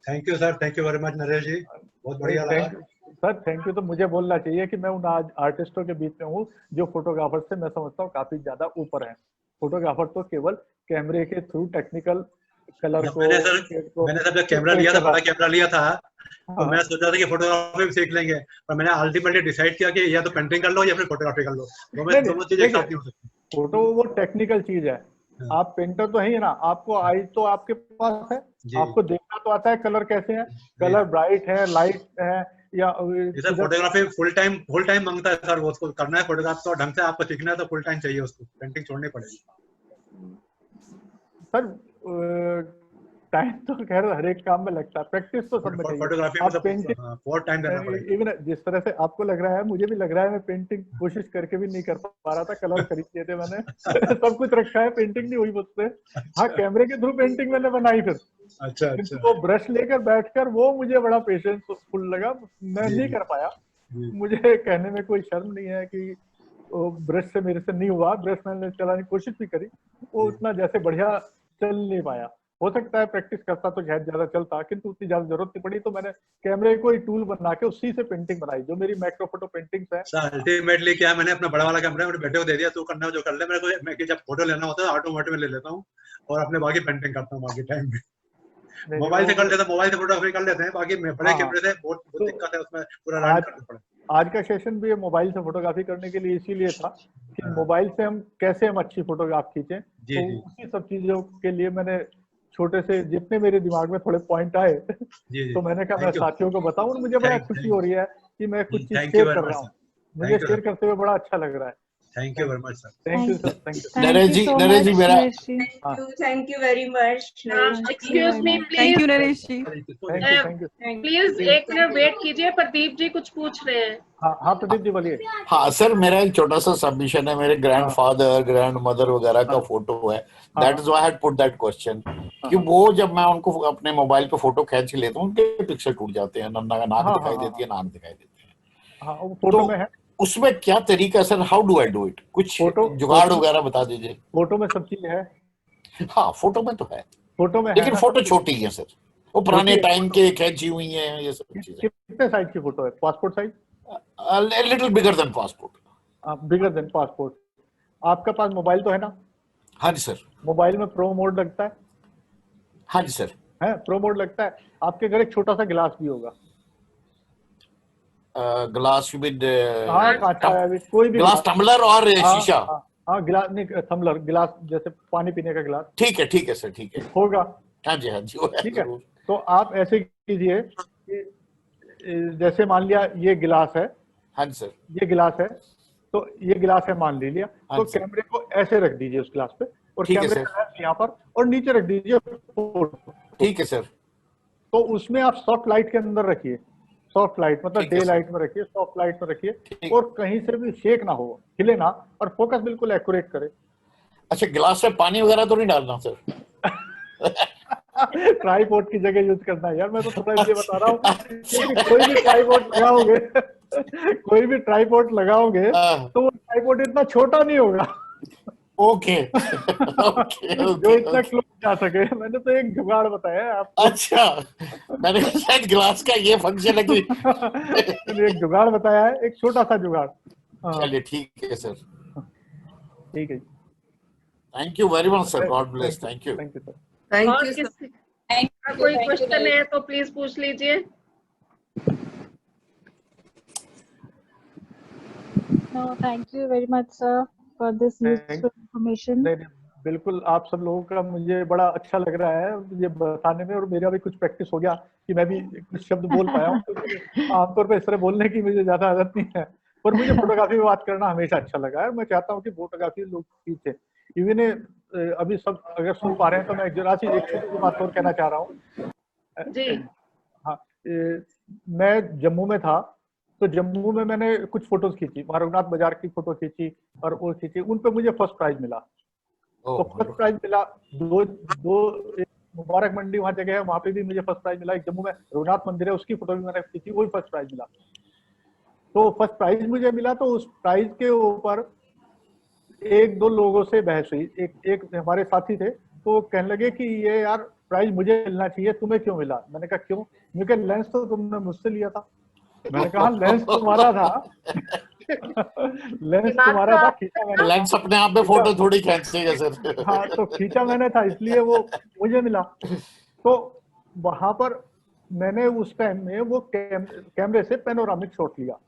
Thank you sir, thank you very much Naresh ji, बहुत बढ़िया लगा सर। थैंक यू तो मुझे बोलना चाहिए कि मैं उन आर्टिस्टों के बीच में हूँ जो फोटोग्राफर से मैं समझता हूँ काफी ज्यादा ऊपर है। फोटोग्राफर तो केवल कैमरे के थ्रू टेक्निकल कलर को, मैंने जब कैमरा लिया था, बड़ा कैमरा लिया था, तो मैं सोचा था कि फोटोग्राफी भी सीख लेंगे, पर मैंने अल्टीमेटली डिसाइड किया कि या तो पेंटिंग कर लो या फिर फोटोग्राफी कर लो। दोनों चीजें एक साथ नहीं हो सकती। फोटो वो टेक्निकल चीज है, आप पेंटर तो है ही ना, आपको आई तो आपके पास है, आपको देखना तो आता है कलर कैसे है, कलर ब्राइट है, लाइट है, या सर फोटोग्राफी फुल टाइम मांगता है सर। वो उसको करना है फोटोग्राफ तो ढंग से आपको सीखना है तो फुल टाइम चाहिए उसको, पेंटिंग छोड़नी पड़ेगी सर। टाइम तो खैर हर एक काम में लगता है, प्रैक्टिस तो सब में चाहिए। फोटोग्राफी में पेंटिंग बहुत टाइम देना पड़ेगा। इवन जिस तरह से आपको लग रहा है, मुझे भी लग रहा है, मैं पेंटिंग कोशिश करके भी नहीं कर पा रहा था। कलर खरीद लिए थे मैंने सब कुछ रखा है, पेंटिंग नहीं हुई मुझसे। हाँ, कैमरे के थ्रू पेंटिंग मैंने बनाई फिर। अच्छा। वो ब्रश लेकर बैठकर वो मुझे बड़ा पेशेंस फुल लगा, मैं नहीं कर पाया। मुझे कहने में कोई शर्म नहीं है कि ब्रश से मेरे से नहीं हुआ, ब्रश मैंने चलाने की कोशिश भी करी, वो उतना जैसे बढ़िया चल नहीं पाया। हो सकता है प्रैक्टिस करता तो शायद ज्यादा चलता, किंतु उतनी ज्यादा जरूरत नहीं पड़ी, तो मैंने कैमरे को ही टूल बना के उसी से पेंटिंग बनाई, जो मेरी मैक्रो फोटो पेंटिंग्स है। अल्टीमेटली क्या है, मैंने अपना बड़ा वाला कैमरा मेरे बेटे को दे दिया, तू करना जो कर ले। मेरे को मैं जब फोटो लेना होता है ऑटोमेटिक में ले लेता हूँ और अपने बाकी पेंटिंग करता हूँ बाकी टाइम में। मोबाइल से कर लेता, मोबाइल से फोटोग्राफी कर लेते हैं, बाकी बड़े कैमरे से बहुत दिक्कत है, उसमें पूरा रन करना पड़ेगा। आज का सेशन भी मोबाइल से फोटोग्राफी करने के लिए इसीलिए था कि मोबाइल से हम कैसे अच्छी फोटोग्राफ खींचें। तो उसी सब चीजों के लिए मैंने छोटे से जितने मेरे दिमाग में थोड़े पॉइंट आए तो मैंने कहा मैं साथियों को बताऊं, और मुझे बड़ा खुशी हो रही है कि मैं कुछ चीज शेयर कर रहा हूँ। मुझे शेयर करते हुए बड़ा अच्छा लग रहा है। Thank you very much sir. Thank you sir, thank you. Naresh ji मेरा thank you very much. Excuse me thank please, you Naresh ji. Thank you. Please एक मिनट वेट कीजिए, प्रदीप जी कुछ पूछ रहे हैं। हाँ प्रदीप जी बोलिए। हाँ सर, मेरा एक छोटा सा सबमिशन है, मेरे ग्रैंडफादर ग्रैंडमदर वगैरह का फोटो है, that is why I had put that question, कि वो जब मैं उनको अपने मोबाइल पे फोटो खींच के लेता हूँ उनके पिक्चर टूट जाते हैं, नाक दिखाई देती है, नाक दिखाई देती है। हाँ वो फोटो में है। उसमें क्या तरीका sir, how do I do it, कुछ जुगाड़ वगैरह बता दीजिए। फोटो में सब चीज है। हाँ फोटो में तो है, फोटो में लेकिन है फोटो छोटी है सर, वो पुराने टाइम के खींची हुई है ये सब चीजें। कितने साइज की फोटो है? Passport size? Little bigger than passport. Bigger than passport. आपके पास मोबाइल तो है ना? हाँ जी सर। मोबाइल में प्रो मोड लगता है? हाँ जी सर। है, प्रो मोड लगता है। आपके घर एक छोटा सा गिलास भी होगा। ग्लास विद कोई भी ग्लास, टम्बलर और शीशा। हाँ गिलास नहीं, थम्बलर, गिलास जैसे पानी पीने का गिलास। ठीक है सर, ठीक है होगा। हाँ जी ठीक है। तो आप ऐसे कीजिए कि जैसे मान लिया ये गिलास है। हाँ जी सर। ये गिलास है, तो ये गिलास है मान लिया, तो कैमरे को ऐसे रख दीजिए उस गिलास पे, और कैमरे का लेंस यहाँ पर, और नीचे रख दीजिए फोटो। ठीक है सर। तो उसमें आप सॉफ्ट लाइट के अंदर रखिए, सॉफ्ट लाइट मतलब डे लाइट में रखिए, सॉफ्ट लाइट में रखिए, और कहीं से भी शेक ना हो, हिले ना, और फोकस बिल्कुल एक्यूरेट करे। अच्छा, गिलास में पानी वगैरह तो नहीं डालना सर? ट्राइपॉड की जगह यूज करना है यार, मैं तो थोड़ा इसलिए बता रहा हूँ क्योंकि कोई भी ट्राइपॉड लगाओगे कोई भी ट्राइपॉड लगाओगे तो वो ट्राइपॉड इतना छोटा नहीं होगा। ओके जो इतना क्लोज जा सके। मैंने तो एक जुगाड़ बताया आपको। अच्छा, मैंने शायद गिलास का ये फंक्शन है कि मैंने एक जुगाड़ बताया है, एक छोटा सा जुगाड़। चलिए ठीक है सर। ठीक है, thank you very much sir, God bless. Thank you. Thank you sir. और किसी का कोई क्वेश्चन है तो प्लीज पूछ लीजिए। No, thank you very much, sir, for this useful information. बिल्कुल, आप सब लोगों का मुझे बड़ा अच्छा लग रहा है ये बताने में, और मेरा भी कुछ प्रैक्टिस हो गया कि मैं भी कुछ शब्द बोल पाया हूँ, क्योंकि आमतौर पर इस तरह बोलने की मुझे ज्यादा आदत नहीं है, पर मुझे फोटोग्राफी में बात करना हमेशा अच्छा लगा है। मैं चाहता हूँ कि फोटोग्राफी लोग सीखे। इवन अभी सब अगर सुन पा रहे हैं तो मैं जरा सी एक छोटी सी बात और कहना चाह रहा हूँ जी। हाँ, मैं जम्मू में था, तो जम्मू में मैंने कुछ फोटोज खींची, रघुनाथ बाजार की फोटो खींची और वो खींची, उन पे मुझे फर्स्ट प्राइज मिला। तो फर्स्ट प्राइज मिला, दो मुबारक मंडी वहाँ जगह है, वहाँ पे भी मुझे फर्स्ट प्राइज मिला। एक जम्मू में रघुनाथ मंदिर है, उसकी फोटो भी मैंने खींची, वही फर्स्ट प्राइज मिला। तो फर्स्ट प्राइज मुझे मिला, तो उस प्राइज के ऊपर एक दो लोगों से बहस हुई। एक हमारे साथी थे, तो वो कहने लगे कि ये यार प्राइज मुझे मिलना चाहिए, तुम्हें क्यों मिला? मैंने कहा क्यों? क्योंकि लेंस तो तुमने मुझसे लिया था। मैंने कहा लेंस तुम्हारा था लेंस तुम्हारा था, खींचा मैंने। लेंस अपने आप में फोटो थोड़ी खींचेगा सर। हाँ, तो खींचा मैंने था, इसलिए वो मुझे मिला। तो वहां पर मैंने उस टाइम में वो कैमरे से पैनोरामिक शॉट लिया।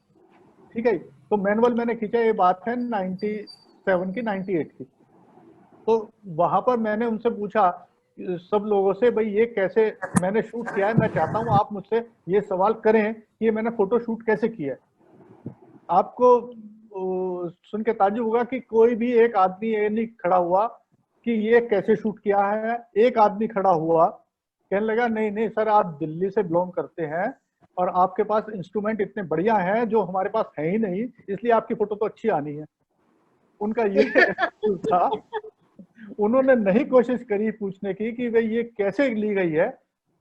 ठीक है, तो मैनुअल मैंने खींचा, ये बात है 97 की 98 की। तो वहां पर मैंने उनसे पूछा सब लोगों से, भाई ये कैसे मैंने शूट किया है, मैं चाहता हूँ आप मुझसे ये सवाल करें कि ये मैंने फोटो शूट कैसे किया है। आपको सुन के ताज्जुब होगा कि कोई भी एक आदमी ये नहीं खड़ा हुआ कि ये कैसे शूट किया है। एक आदमी खड़ा हुआ, कहने लगा नहीं नहीं सर, आप दिल्ली से बिलोंग करते हैं और आपके पास इंस्ट्रूमेंट इतने बढ़िया हैं जो हमारे पास है ही नहीं, इसलिए आपकी फोटो तो अच्छी आनी है। उनका ये था। उन्होंने नहीं कोशिश करी पूछने की कि भाई ये कैसे ली गई है,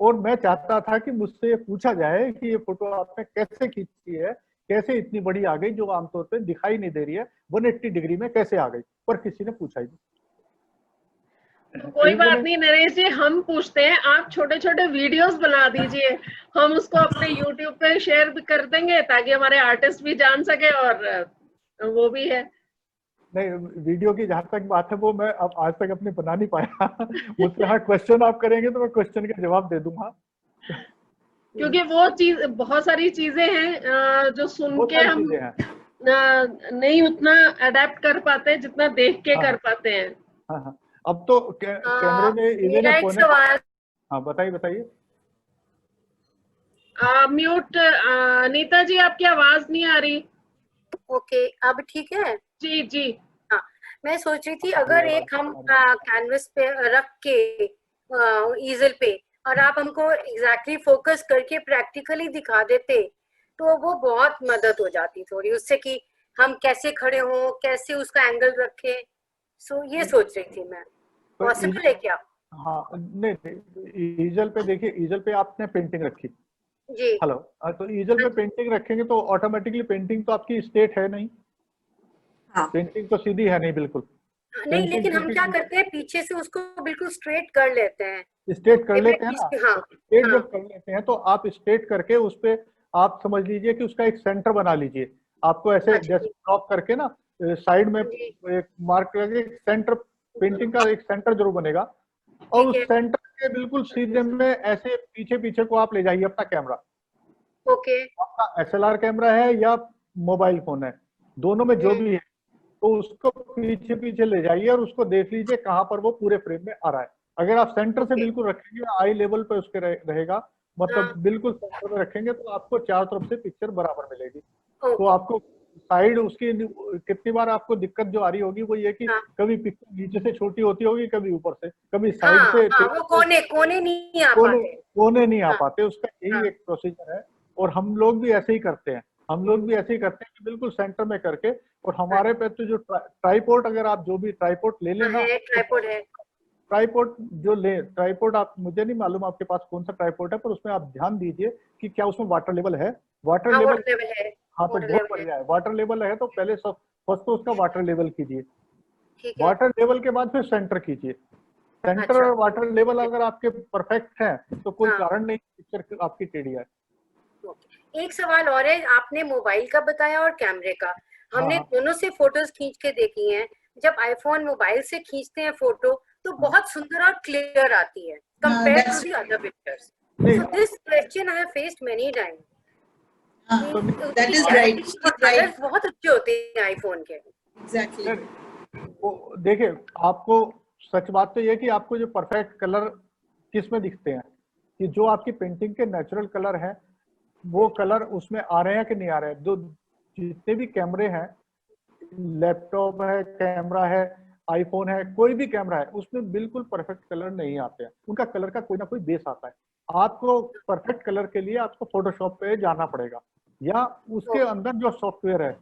और मैं चाहता था कि मुझसे ये पूछा जाए कि ये फोटो आपने कैसे खींची है, कैसे इतनी बड़ी आ गई जो आमतौर पे दिखाई नहीं दे रही है, 180 डिग्री में कैसे आ गई, पर किसी ने पूछा ही नहीं। कोई बात नहीं नरेश जी, हम पूछते हैं, आप छोटे छोटे वीडियोस बना दीजिए, हम उसको अपने YouTube पे शेयर भी कर देंगे ताकि हमारे आर्टिस्ट भी जान सके, और वो भी है। नहीं, वीडियो की जहां तक बात है वो मैं अब आज तक अपने बना नहीं पाया। मुझसे हाँ क्वेश्चन आप करेंगे तो मैं क्वेश्चन का जवाब दे दूंगा, क्योंकि वो चीज बहुत सारी चीजें हैं जो सुन के हम नहीं उतना अडेप्ट कर पाते जितना देख के कर पाते हैं। हाँ हाँ, अब तो कैमरे में मेरा एक सवाल। हाँ बताइए बताइए। म्यूट नीता जी, आपकी आवाज नहीं आ रही। ओके, अब ठीक है? जी जी। हाँ, मैं सोच रही थी अगर एक हम कैनवस पे रख के ईजल पे और आप हमको एग्जैक्टली फोकस करके प्रैक्टिकली दिखा देते तो वो बहुत मदद हो जाती थोड़ी उससे कि हम कैसे खड़े हों, कैसे उसका एंगल रखें। सो ये सोच रही थी मैं, पॉसिबल है क्या? हाँ नहीं, ईजल पे देखिए, ईजल पे आपने पेंटिंग रखी जी। हेलो, तो ईजल पे पेंटिंग रखेंगे तो ऑटोमेटिकली पेंटिंग तो आपकी स्ट्रेट है नहीं, हाँ। पेंटिंग तो सीधी है नहीं बिल्कुल। नहीं, लेकिन हम क्या करते हैं पीछे से उसको बिल्कुल स्ट्रेट कर लेते हैं। स्ट्रेट कर लेते हैं ना, हाँ, स्ट्रेट जब कर लेते हैं तो आप स्ट्रेट करके उस पे आप समझ लीजिए कि उसका एक सेंटर बना लीजिए। आपको ऐसे जैसे ड्रॉप करके ना साइड में एक मार्क करके सेंटर, पेंटिंग का एक सेंटर जरूर बनेगा और उस सेंटर के बिल्कुल सीधे में ऐसे पीछे पीछे को आप ले जाइए अपना कैमरा। ओके। आपका SLR कैमरा है या मोबाइल फोन है, दोनों में जो भी है, तो उसको पीछे पीछे ले जाइए और उसको देख लीजिए कहाँ पर वो पूरे फ्रेम में आ रहा है। अगर आप सेंटर से बिल्कुल रखेंगे, आई लेवल पे उसके रहेगा, मतलब बिल्कुल सेंटर में रखेंगे तो आपको चारों तरफ से पिक्चर बराबर मिलेगी। तो आपको साइड उसकी कितनी बार आपको दिक्कत जो आ रही होगी वो ये कि कभी पिक्चर नीचे से छोटी होती होगी, कभी ऊपर से, कभी साइड से, वो कोने नहीं आ पाते, कोने नहीं आ पाते। उसका यही एक प्रोसीजर है और हम लोग भी ऐसे ही करते हैं, हम लोग भी ऐसे ही करते हैं कि बिल्कुल सेंटर में करके। और हमारे पे तो जो ट्राइपॉड, अगर आप जो भी ट्राइपॉड ले लेना, ट्राइपॉड जो ले, ट्राइपॉड आप, मुझे नहीं मालूम आपके पास कौन सा ट्राइपॉड है, पर उसमें आप ध्यान दीजिए कि क्या उसमें वाटर लेवल है। वाटर लेवल है, हाँ तो बहुत बढ़िया है। वाटर लेवल है तो पहले सब फर्स्ट तो उसका वाटर लेवल कीजिए, वाटर लेवल के बाद फिर सेंटर कीजिए। सेंटर और वाटर लेवल अगर आपके परफेक्ट है तो कोई कारण नहीं पिक्चर आपकी टेढ़ी है। एक सवाल और है, आपने मोबाइल का बताया और कैमरे का, हमने दोनों से फोटोज खींच के देखी हैं। जब आईफोन मोबाइल से खींचते हैं फोटो तो बहुत सुंदर और क्लियर आती है compared to the other pictures. So this question I have faced many times. That is right. Colours बहुत अच्छे होते हैं आईफोन के। Exactly. वो देखिए, आपको सच बात तो ये कि आपको जो परफेक्ट कलर किस में दिखते हैं कि जो आपकी पेंटिंग के नेचुरल कलर हैं वो कलर उसमें आ रहे हैं कि नहीं आ रहे हैं। जो जितने भी कैमरे हैं, लैपटॉप है, कैमरा है, आईफोन है, कोई भी कैमरा है, उसमें बिल्कुल परफेक्ट कलर नहीं आते हैं। उनका कलर का कोई ना कोई बेस आता है। आपको परफेक्ट कलर के लिए आपको फोटोशॉप पे जाना पड़ेगा या उसके अंदर जो सॉफ्टवेयर है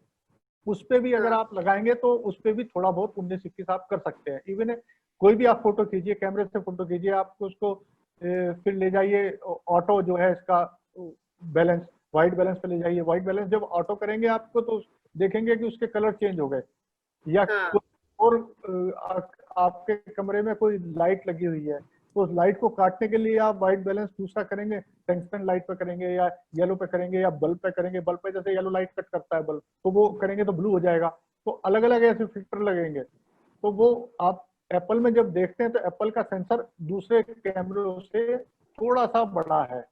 उस पे भी अगर आप लगाएंगे तो उस पे भी थोड़ा बहुत 19-21 आप कर सकते हैं। इवन कोई भी आप फोटो कीजिए, कैमरे से फोटो कीजिए, आपको उसको फिर ले जाइए ऑटो जो है इसका बैलेंस, व्हाइट बैलेंस पे ले जाइए। व्हाइट बैलेंस जब ऑटो करेंगे आपको तो देखेंगे कि उसके कलर चेंज हो गए। या और आपके कमरे में कोई लाइट लगी हुई है तो उस लाइट को काटने के लिए आप व्हाइट बैलेंस दूसरा करेंगे, टंगस्टन लाइट पे करेंगे या येलो पे करेंगे या बल्ब पे करेंगे। बल्ब पे जैसे येलो लाइट कट करता है बल्ब, तो वो करेंगे तो ब्लू हो जाएगा। तो अलग अलग ऐसे फिल्टर लगेंगे। तो वो आप एप्पल में जब देखते हैं तो एप्पल का सेंसर दूसरे कैमरों से थोड़ा सा बड़ा है।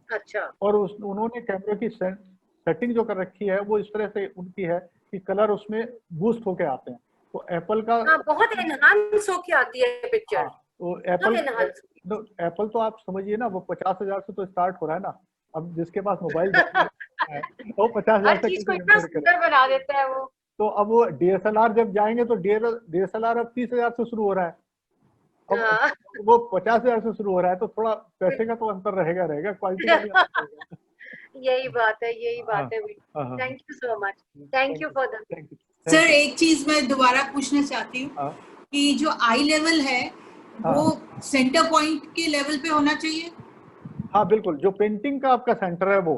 अच्छा। और उन्होंने कैमरे की सेटिंग जो कर रखी है वो इस तरह से उनकी है कि कलर उसमें बूस्ट होके आते हैं। तो एप्पल का बहुत एनहांस होके आती है पिक्चर। तो एप्पल तो आप समझिए ना, वो 50,000 से तो स्टार्ट हो रहा है ना। अब जिसके पास मोबाइल है वो 50,000 से इतना सुंदर बना देता है वो। तो अब वो DSLR जब जाएंगे तो DSLR अब 30,000 से शुरू हो रहा है। अब वो 50,000 से शुरू हो रहा है तो थोड़ा पैसे का तो अंतर रहेगा, क्वालिटी का भी अंतर रहेगा। यही बात है। Thank you so much, thank you for the. Sir एक चीज मैं दोबारा पूछना चाहती हूँ कि जो आई लेवल है वो सेंटर पॉइंट के लेवल पे होना चाहिए। हाँ बिल्कुल, जो पेंटिंग का आपका सेंटर है वो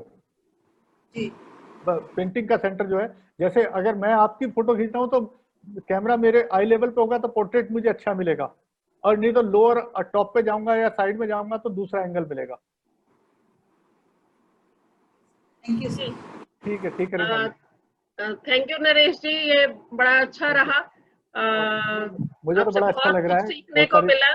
जी, पेंटिंग का सेंटर जो है, जैसे अगर मैं आपकी फोटो खींचता हूँ तो कैमरा मेरे आई लेवल पे होगा तो पोर्ट्रेट मुझे अच्छा मिलेगा, और नहीं तो लोअर टॉप पे जाऊंगा या साइड में जाऊंगा तो दूसरा एंगल मिलेगा। Thank you sir. ठीक है। थैंक यू नरेश जी, ये बड़ा अच्छा रहा। मुझे तो बड़ा अच्छा लग रहा है, सीखने को मिला।